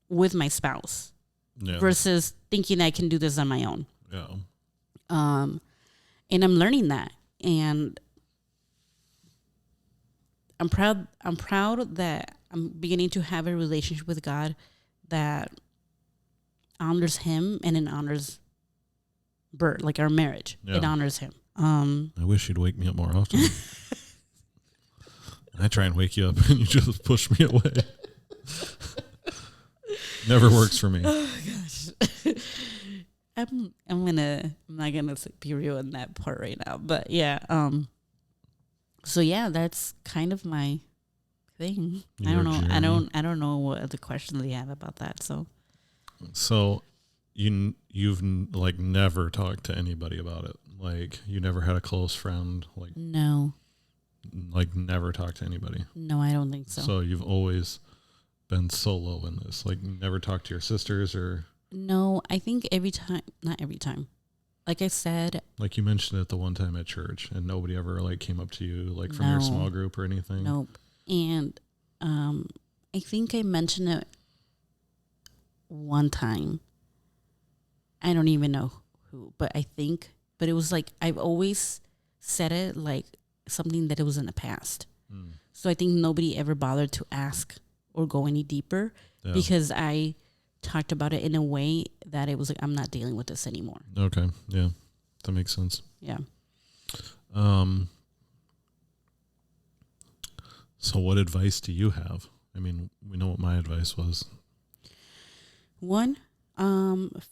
with my spouse versus thinking I can do this on my own. Yeah. And I'm learning that. And I'm proud that I'm beginning to have a relationship with God that honors him and it honors Bert, like our marriage. Yeah. It honors him. I wish you'd wake me up more often. I try and wake you up and you just push me away. Never works for me. Oh gosh. I'm not gonna be real in that part right now. But yeah, so yeah, that's kind of my thing. I don't know what other questions they have about that. So you've like never talked to anybody about it. Like you never had a close friend. Like no. Like never talked to anybody. No, I don't think so. So you've always been solo in this. Like never talked to your sisters or. No, I think not every time. Like I said. Like you mentioned it the one time at church and nobody ever like came up to you like from your small group or anything. Nope. And I think I mentioned it one time. I don't even know who, but it was like I've always said it like something that it was in the past. So I think nobody ever bothered to ask or go any deeper because I talked about it in a way that it was like, I'm not dealing with this anymore. Okay. Yeah. That makes sense. Yeah. So what advice do you have? I mean, we know what my advice was. One,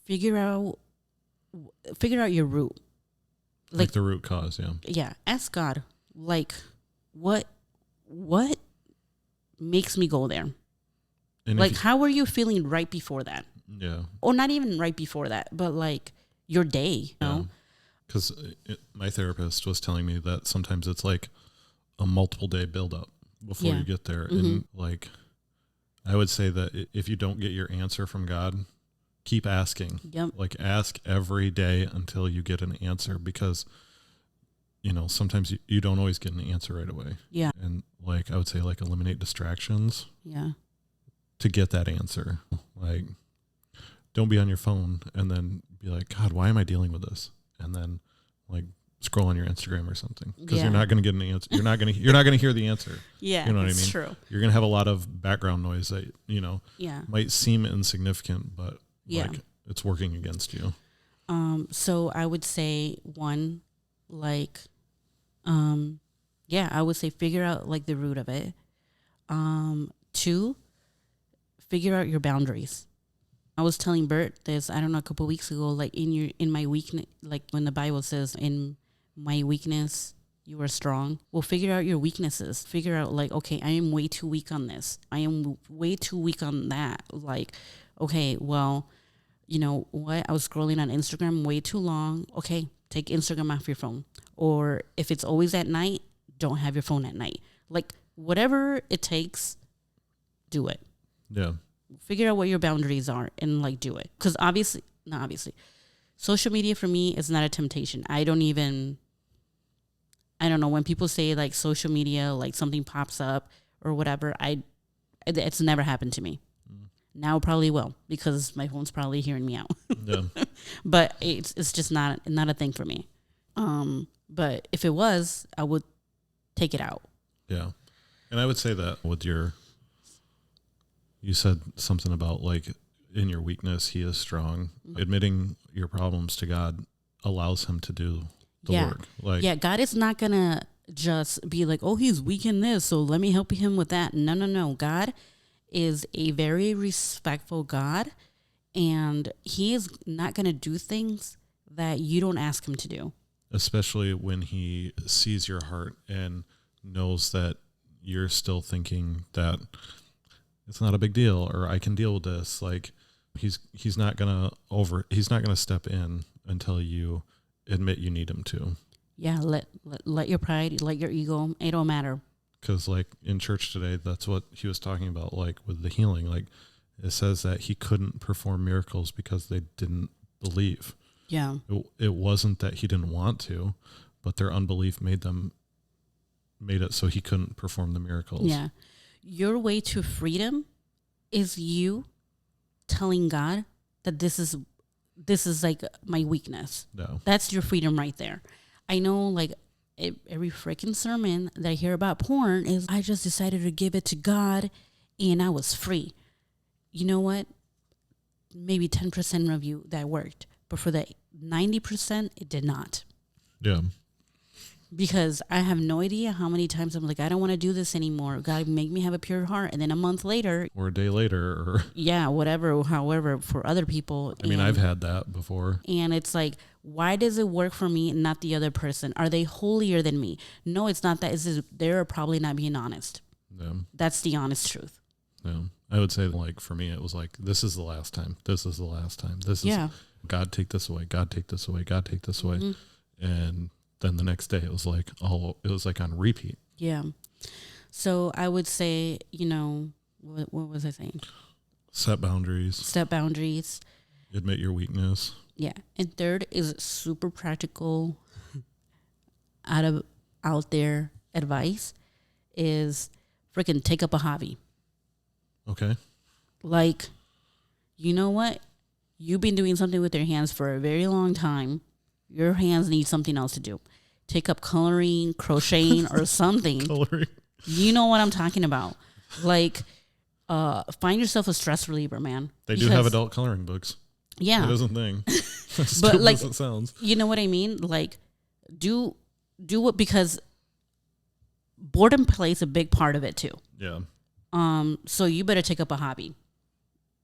figure out your root. Like the root cause. Yeah. Yeah. Ask God, like, what makes me go there? And like, how were you feeling right before that? Yeah. Or not even right before that, but like your day, you know? Because my therapist was telling me that sometimes it's like a multiple day buildup before you get there. Mm-hmm. And like, I would say that if you don't get your answer from God, keep asking. Yep. Like ask every day until you get an answer because, you know, sometimes you don't always get an answer right away. Yeah. And like, I would say like eliminate distractions. Yeah. To get that answer. Like, don't be on your phone and then be like, God, why am I dealing with this? And then like scroll on your Instagram or something because you're not going to get an answer. You're not going to hear the answer. Yeah. You know what I mean? True. You're going to have a lot of background noise that, you know, might seem insignificant, but like it's working against you. So I would say one, like, I would say figure out like the root of it. Two, figure out your boundaries. I was telling Bert this, I don't know, a couple of weeks ago, like in my weakness, like when the Bible says in my weakness, you are strong. Well, figure out your weaknesses. Figure out like, okay, I am way too weak on this. I am way too weak on that. Like, okay, well, you know what? I was scrolling on Instagram way too long. Okay, take Instagram off your phone. Or if it's always at night, don't have your phone at night. Like whatever it takes, do it. Yeah. Figure out what your boundaries are and like do it. Because not obviously, social media for me is not a temptation. I don't know, when people say like social media, like something pops up or whatever, it's never happened to me. Now it probably will because my phone's probably hearing me out. Yeah. But it's just not a thing for me. But if it was, I would take it out. Yeah. And I would say that with you said something about like in your weakness, he is strong. Mm-hmm. Admitting your problems to God allows him to do the work. Like, God is not going to just be like, oh, he's weak in this, so let me help him with that. No. God is a very respectful God, and he is not going to do things that you don't ask him to do. Especially when he sees your heart and knows that you're still thinking that it's not a big deal or I can deal with this. Like he's not gonna step in until you admit you need him to. Yeah, let your pride, let your ego, it don't matter. Because like in church today, that's what he was talking about, like with the healing. Like it says that he couldn't perform miracles because they didn't believe. Yeah. It wasn't that he didn't want to, but their unbelief made it so he couldn't perform the miracles. Yeah. Your way to freedom is you telling God that this is like my weakness. No. That's your freedom right there. I know, like, every freaking sermon that I hear about porn is, I just decided to give it to God and I was free. You know what? Maybe 10% of you that worked, but for the 90%, it did not. Yeah. Because I have no idea how many times I'm like, I don't want to do this anymore. God, make me have a pure heart. And then a month later. Or a day later. Or yeah, whatever, however, for other people. I mean, I've had that before. And it's like, why does it work for me and not the other person? Are they holier than me? No, it's not that. It's just, they're probably not being honest. Yeah. That's the honest truth. Yeah. I would say, like, for me, it was like, this is the last time. This is the last time. This is, God, take this away. God, take this away. God, take this away. And then the next day it was like on repeat. Yeah. So I would say, what was I saying? Set boundaries. Admit your weakness. Yeah. And third is super practical, out there advice is freaking take up a hobby. Okay. Like, you know what? You've been doing something with your hands for a very long time. Your hands need something else to do. Take up coloring, crocheting, or something. Coloring. You know what I'm talking about. Like, find yourself a stress reliever, man. They do have adult coloring books. Yeah. It is a thing. But like, as it sounds. You know what I mean? Like, do it, because boredom plays a big part of it too. Yeah. So you better take up a hobby.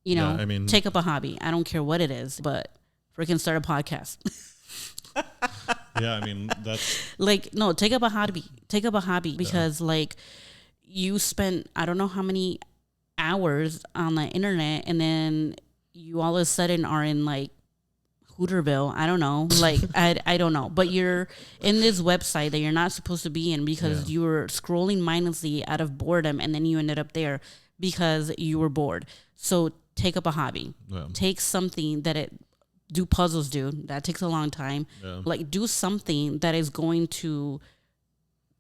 Take up a hobby. I don't care what it is, but freaking start a podcast. Yeah, I mean, that's like, no, take up a hobby. Take up a hobby because like you spent, I don't know how many hours on the internet, and then you all of a sudden are in like Hooterville. I don't know. Like, I don't know. But you're in this website that you're not supposed to be in because you were scrolling mindlessly out of boredom, and then you ended up there because you were bored. So take up a hobby. Yeah. Take something do puzzles, dude. That takes a long time. Yeah. Like, do something that is going to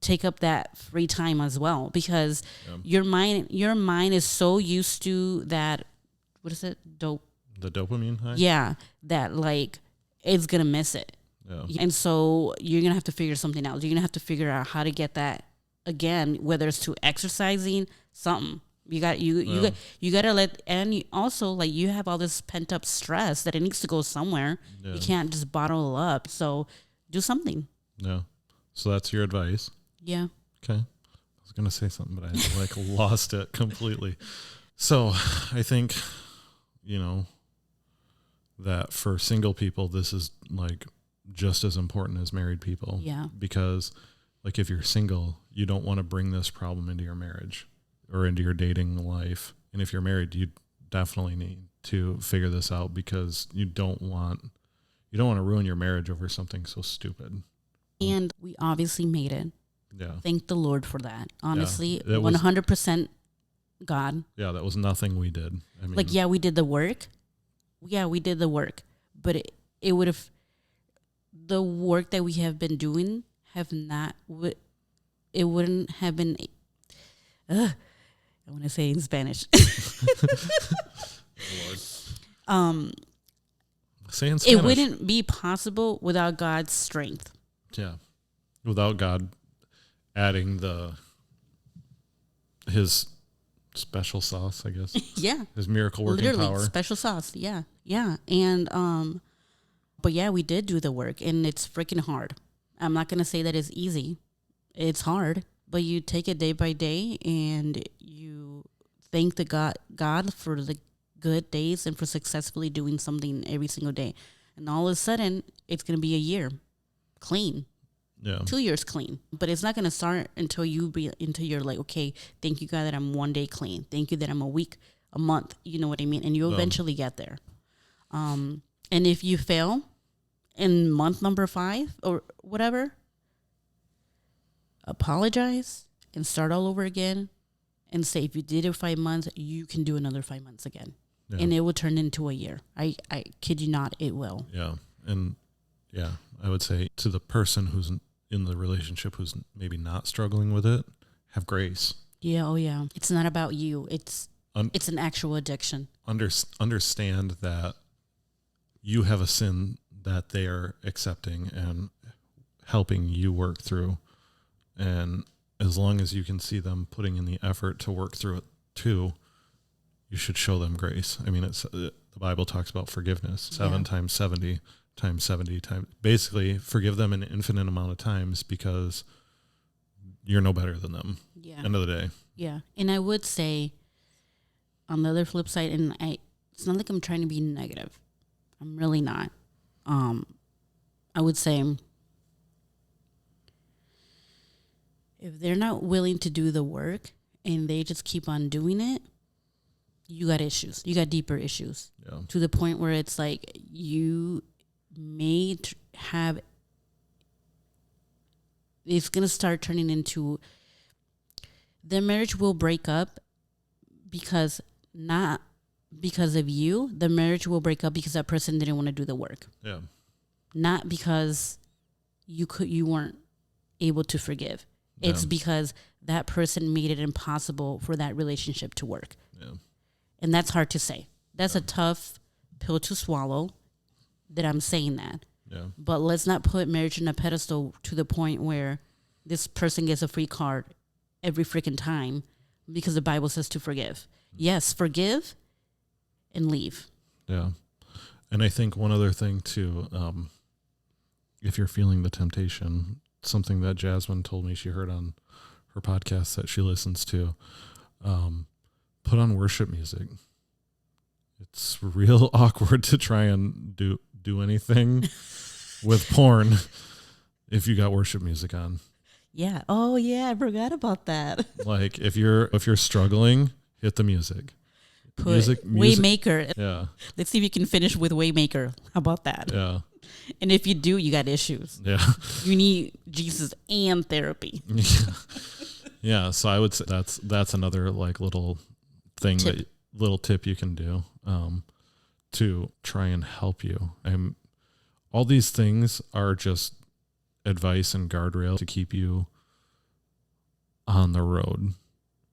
take up that free time as well, because your mind is so used to that. What is it? The dopamine high? Yeah. That like it's going to miss it. Yeah. And so you're going to have to figure something out. You're going to have to figure out how to get that again, whether it's to exercising, something. You got to let, and you also, like, you have all this pent up stress that it needs to go somewhere. Yeah. You can't just bottle it up. So do something. Yeah. So that's your advice. Yeah. Okay. I was going to say something, but I like lost it completely. So I think, that for single people, this is like just as important as married people. Yeah. Because like if you're single, you don't want to bring this problem into your marriage or into your dating life. And if you're married, you definitely need to figure this out, because you don't want to ruin your marriage over something so stupid. And we obviously made it. Yeah. Thank the Lord for that. Honestly, 100% God. Yeah, that was nothing we did. I mean, like, yeah, we did the work. Yeah, we did the work. But it would have, the work that we have been doing it wouldn't have been, I want to say in Spanish. Lord. Say in Spanish. It wouldn't be possible without God's strength. Yeah. Without God adding his special sauce, I guess. Yeah. His miracle working Literally, power. Special sauce. Yeah. Yeah. And, but yeah, we did do the work, and it's freaking hard. I'm not going to say that it's easy. It's hard, but you take it day by day, and you thank the God for the good days and for successfully doing something every single day. And all of a sudden, it's going to be a year clean. Yeah. 2 years clean. But it's not going to start until you're like, okay, thank you, God, that I'm 1 day clean. Thank you that I'm a week, a month. You know what I mean? And you'll eventually get there. And if you fail in month number 5 or whatever, apologize and start all over again and say, if you did it 5 months, you can do another 5 months again. Yeah. And it will turn into a year. I kid you not, it will. Yeah. And yeah, I would say to the person who's in the relationship who's maybe not struggling with it, have grace. Yeah. Oh yeah. It's not about you. It's an actual addiction. Understand that you have a sin that they are accepting and helping you work through. And as long as you can see them putting in the effort to work through it too, you should show them grace. I mean, the Bible talks about forgiveness 7 times 70 times 70 times. Basically, forgive them an infinite amount of times because you're no better than them. Yeah. End of the day. Yeah. And I would say on the other flip side, and it's not like I'm trying to be negative. I'm really not. I would say if they're not willing to do the work and they just keep on doing it, you got issues. You got deeper issues. Yeah. To the point where it's like you may have, it's going to start turning into, the marriage will break up not because of you. The marriage will break up because that person didn't want to do the work. Yeah. Not because you weren't able to forgive. Yeah. It's because that person made it impossible for that relationship to work. Yeah. And that's hard to say. That's a tough pill to swallow that I'm saying that. Yeah. But let's not put marriage on a pedestal to the point where this person gets a free card every freaking time because the Bible says to forgive. Yes, forgive and leave. Yeah. And I think one other thing too, if you're feeling the temptation, something that Jasmin told me she heard on her podcast that she listens to, put on worship music. It's real awkward to try and do anything with porn if you got worship music on. Yeah. Oh yeah, I forgot about that. Like if you're struggling, hit the music. Put music. Waymaker. Yeah. Let's see if you can finish with Waymaker. How about that? Yeah. And if you do, you got issues. Yeah. You need Jesus and therapy. Yeah. So I would say that's another like little thing little tip you can do to try and help you. All these things are just advice and guardrails to keep you on the road.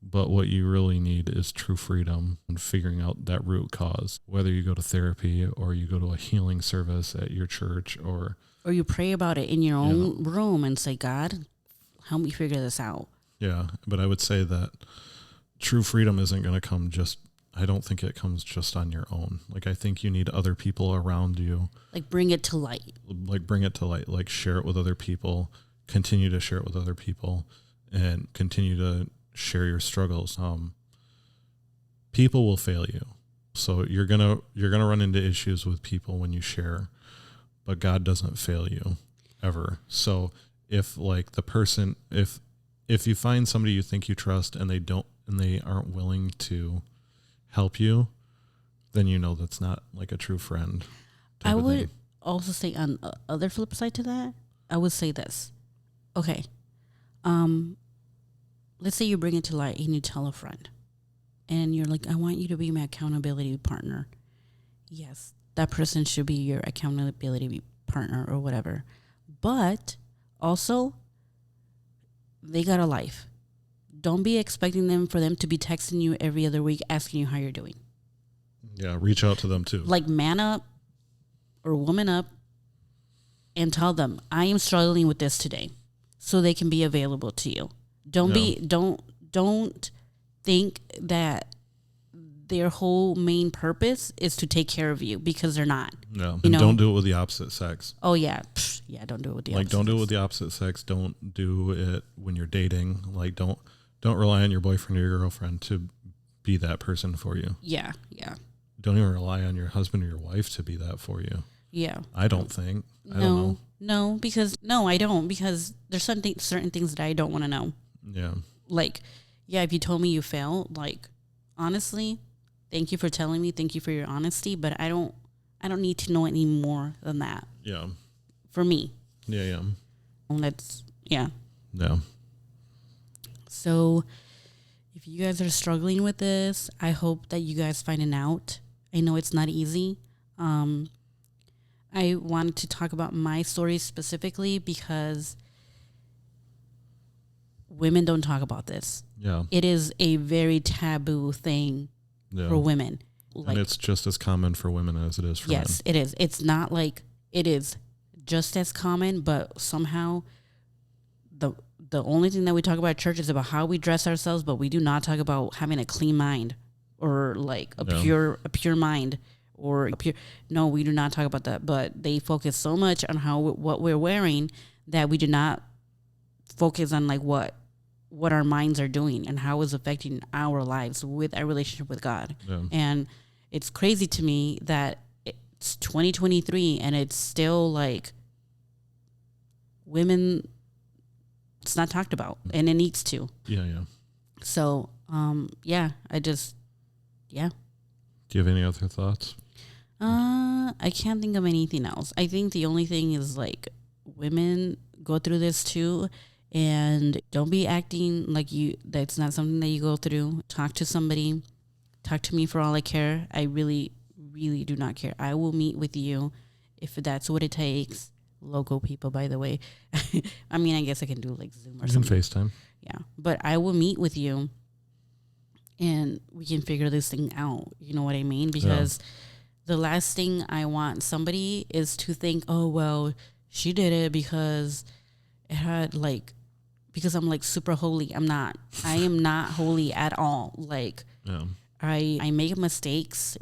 But what you really need is true freedom and figuring out that root cause, whether you go to therapy or you go to a healing service at your church or you pray about it in your own room and say, God, help me figure this out. Yeah. But I would say that true freedom isn't going to come I don't think it comes just on your own. Like, I think you need other people around you. Like, bring it to light. Like, share it with other people, continue to share it with other people, and continue to share your struggles. People will fail you. So you're gonna run into issues with people when you share, but God doesn't fail you ever. So if like the person, if you find somebody you think you trust and they aren't willing to help you, then you know that's not like a true friend. I would also say on the other flip side to that, I would say this. Okay. Let's say you bring it to light and you tell a friend and you're like, I want you to be my accountability partner. Yes, that person should be your accountability partner or whatever. But also, they got a life. Don't be expecting for them to be texting you every other week asking you how you're doing. Yeah, reach out to them too. Like man up or woman up and tell them, I am struggling with this today, so they can be available to you. Don't think that their whole main purpose is to take care of you, because they're not. No, and don't do it with the opposite sex. Oh yeah, yeah. Don't do it with the opposite. Don't do it with the opposite sex. Don't do it when you're dating. Like don't rely on your boyfriend or your girlfriend to be that person for you. Yeah. Yeah. Don't even rely on your husband or your wife to be that for you. Yeah. I don't think. I don't know. No, because I don't, because there's certain things that I don't want to know. Yeah. Like, yeah, if you told me you failed, like, honestly, thank you for telling me. Thank you for your honesty. But I don't need to know any more than that. Yeah. For me. Yeah. Yeah. Yeah. Yeah. So if you guys are struggling with this, I hope that you guys find an out. I know it's not easy. I wanted to talk about my story specifically because women don't talk about this. Yeah. It is a very taboo thing for women. And it's just as common for women as it is for men. Yes, it is. It's not like it is just as common, but somehow the only thing that we talk about at church is about how we dress ourselves, but we do not talk about having a clean mind or like a pure mind or a pure. No, we do not talk about that. But they focus so much on what we're wearing that we do not focus on like what our minds are doing and how it's affecting our lives with our relationship with God. Yeah. And it's crazy to me that it's 2023 and it's still like women. It's not talked about, and it needs to. Yeah, yeah. So, yeah. Do you have any other thoughts? I can't think of anything else. I think the only thing is like women go through this too, and don't be acting like that's not something that you go through. Talk to somebody. Talk to me for all I care. I really, really do not care. I will meet with you if that's what it takes. Local people, by the way. I mean, I guess I can do like Zoom or something. You can FaceTime. Yeah. But I will meet with you and we can figure this thing out. You know what I mean? Because the last thing I want somebody is to think, oh, well, she did it because it had like, because I'm like super holy. I'm not. I am not holy at all. Like, I make mistakes.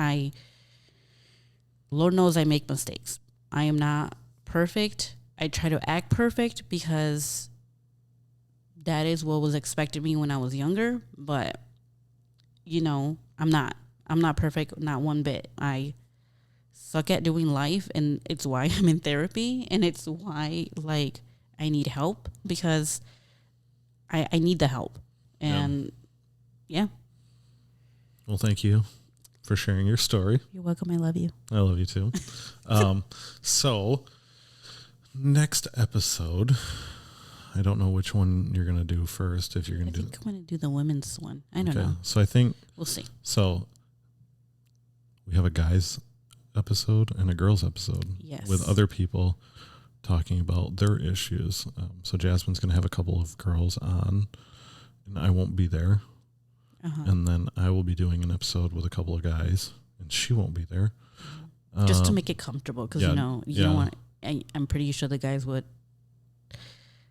Lord knows I make mistakes. I am not perfect. I try to act perfect because that is what was expected of me when I was younger. But, I'm not perfect, not one bit. I suck at doing life, and it's why I'm in therapy, and it's why, like, I need help because I need the help. And, yeah. Well, thank you for sharing your story. You're welcome. I love you. I love you, too. So... next episode, I don't know which one you're going to do first. If you're going to do, I'm going to do the women's one. I don't know. So I think we'll see. So we have a guys episode and a girls episode with other people talking about their issues. So Jasmine's going to have a couple of girls on, and I won't be there. And then I will be doing an episode with a couple of guys, and she won't be there. Just to make it comfortable, because you don't want. I'm pretty sure the guys would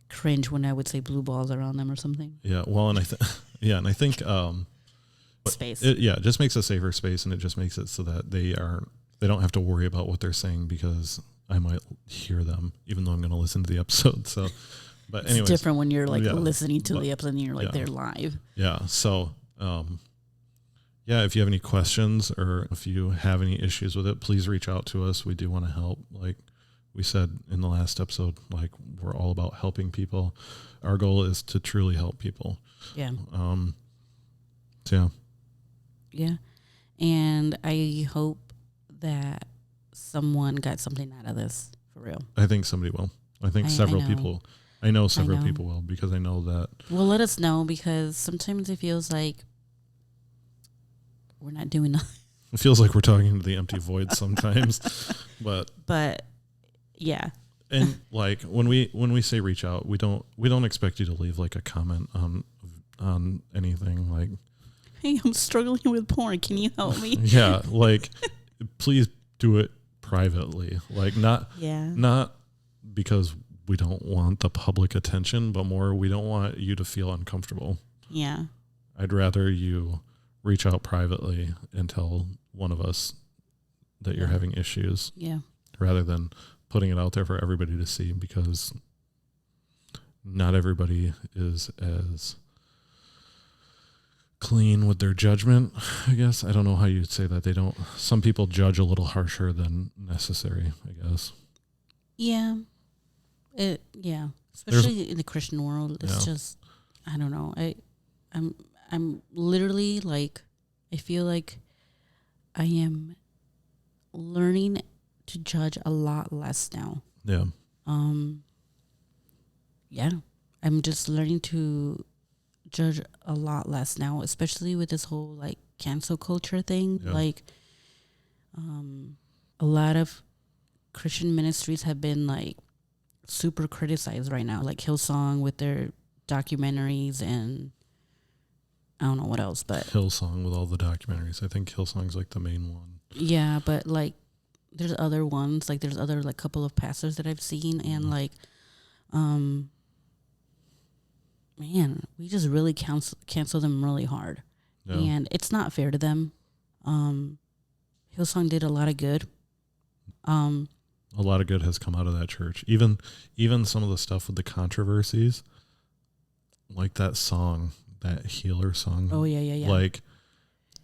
cringe when I would say blue balls around them or something. Yeah, well, and I think space. It just makes a safer space, and it just makes it so that they don't have to worry about what they're saying because I might hear them, even though I'm going to listen to the episode. So, but anyways, it's different when you're like listening to the episode and you're like they're live. Yeah. So, if you have any questions or if you have any issues with it, please reach out to us. We do want to help. Like we said in the last episode, like we're all about helping people. Our goal is to truly help people. Yeah. So yeah. And I hope that someone got something out of this for real. I think somebody will. I think several people. I know several people will, because I know that. Well, let us know, because sometimes it feels like we're not doing nothing. It feels like we're talking to the empty void sometimes, but yeah. And like when we say reach out, we don't expect you to leave like a comment on anything like, hey, I'm struggling with porn. Can you help me? Yeah, like please do it privately. Like not because we don't want the public attention, but more we don't want you to feel uncomfortable. Yeah. I'd rather you reach out privately and tell one of us that you're having issues. Yeah. Rather than putting it out there for everybody to see, because not everybody is as clean with their judgment, I guess. I don't know how you'd say that. They don't. Some people judge a little harsher than necessary, I guess. Yeah. Especially in the Christian world. It's just, I don't know. I'm literally like, I feel like I am learning to judge a lot less now. Yeah. Yeah. I'm just learning to judge a lot less now, especially with this whole like cancel culture thing. Yeah. Like, a lot of Christian ministries have been like super criticized right now, like Hillsong with their documentaries and I don't know what else, but Hillsong with all the documentaries. I think Hillsong's like the main one. Yeah, but like there's other ones, like there's other like couple of pastors that I've seen and like man, we just really cancel them really hard. Yeah. And it's not fair to them. Hillsong did a lot of good. A lot of good has come out of that church. Even some of the stuff with the controversies, like that song, that healer song. Oh, yeah. Like,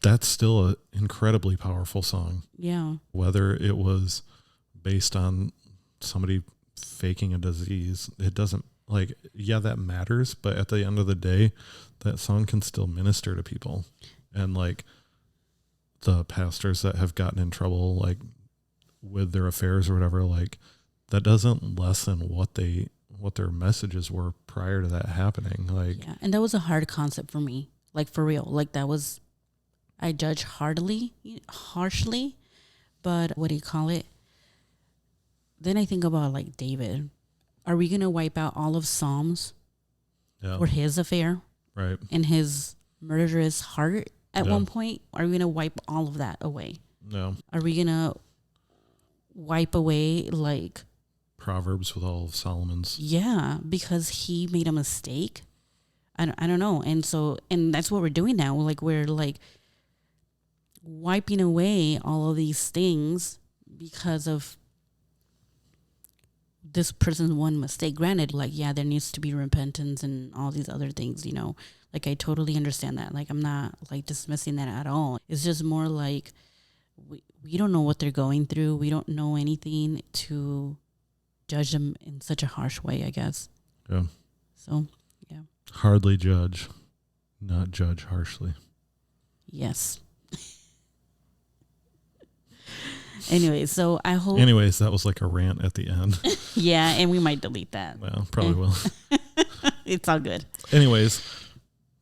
that's still an incredibly powerful song. Yeah. Whether it was based on somebody faking a disease, it doesn't, like, yeah, that matters. But at the end of the day, that song can still minister to people. And, like, the pastors that have gotten in trouble, like, with their affairs or whatever, like, that doesn't lessen what their messages were prior to that happening. Like, yeah, and that was a hard concept for me, like for real. Like that was, I judge harshly, but what do you call it? Then I think about like David. Are we gonna wipe out all of Psalms for his affair, right, and his murderous heart at one point? Are we gonna wipe all of that away? No. Are we gonna wipe away like Proverbs with all of Solomon's? Yeah, because he made a mistake. I don't know. And that's what we're doing now. We're like wiping away all of these things because of this person's one mistake. Granted, like, yeah, there needs to be repentance and all these other things, you know. Like, I totally understand that. Like, I'm not like dismissing that at all. It's just more like we don't know what they're going through. We don't know anything to judge them in such a harsh way, I guess. Yeah. So, yeah. Hardly judge, not judge harshly. Yes. Anyway, so I hope... Anyways, that was like a rant at the end. Yeah, and we might delete that. Well, probably will. It's all good. Anyways,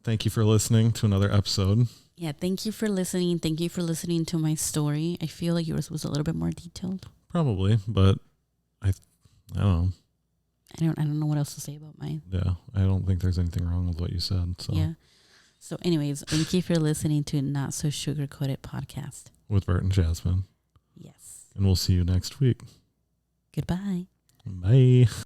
thank you for listening to another episode. Yeah, thank you for listening. Thank you for listening to my story. I feel like yours was a little bit more detailed. Probably, but I don't know. I don't know what else to say about mine. Yeah, I don't think there's anything wrong with what you said. So. Yeah. So anyways, thank you for listening to Not So Sugar Coated Podcast. With Bert and Jasmin. Yes. And we'll see you next week. Goodbye. Bye.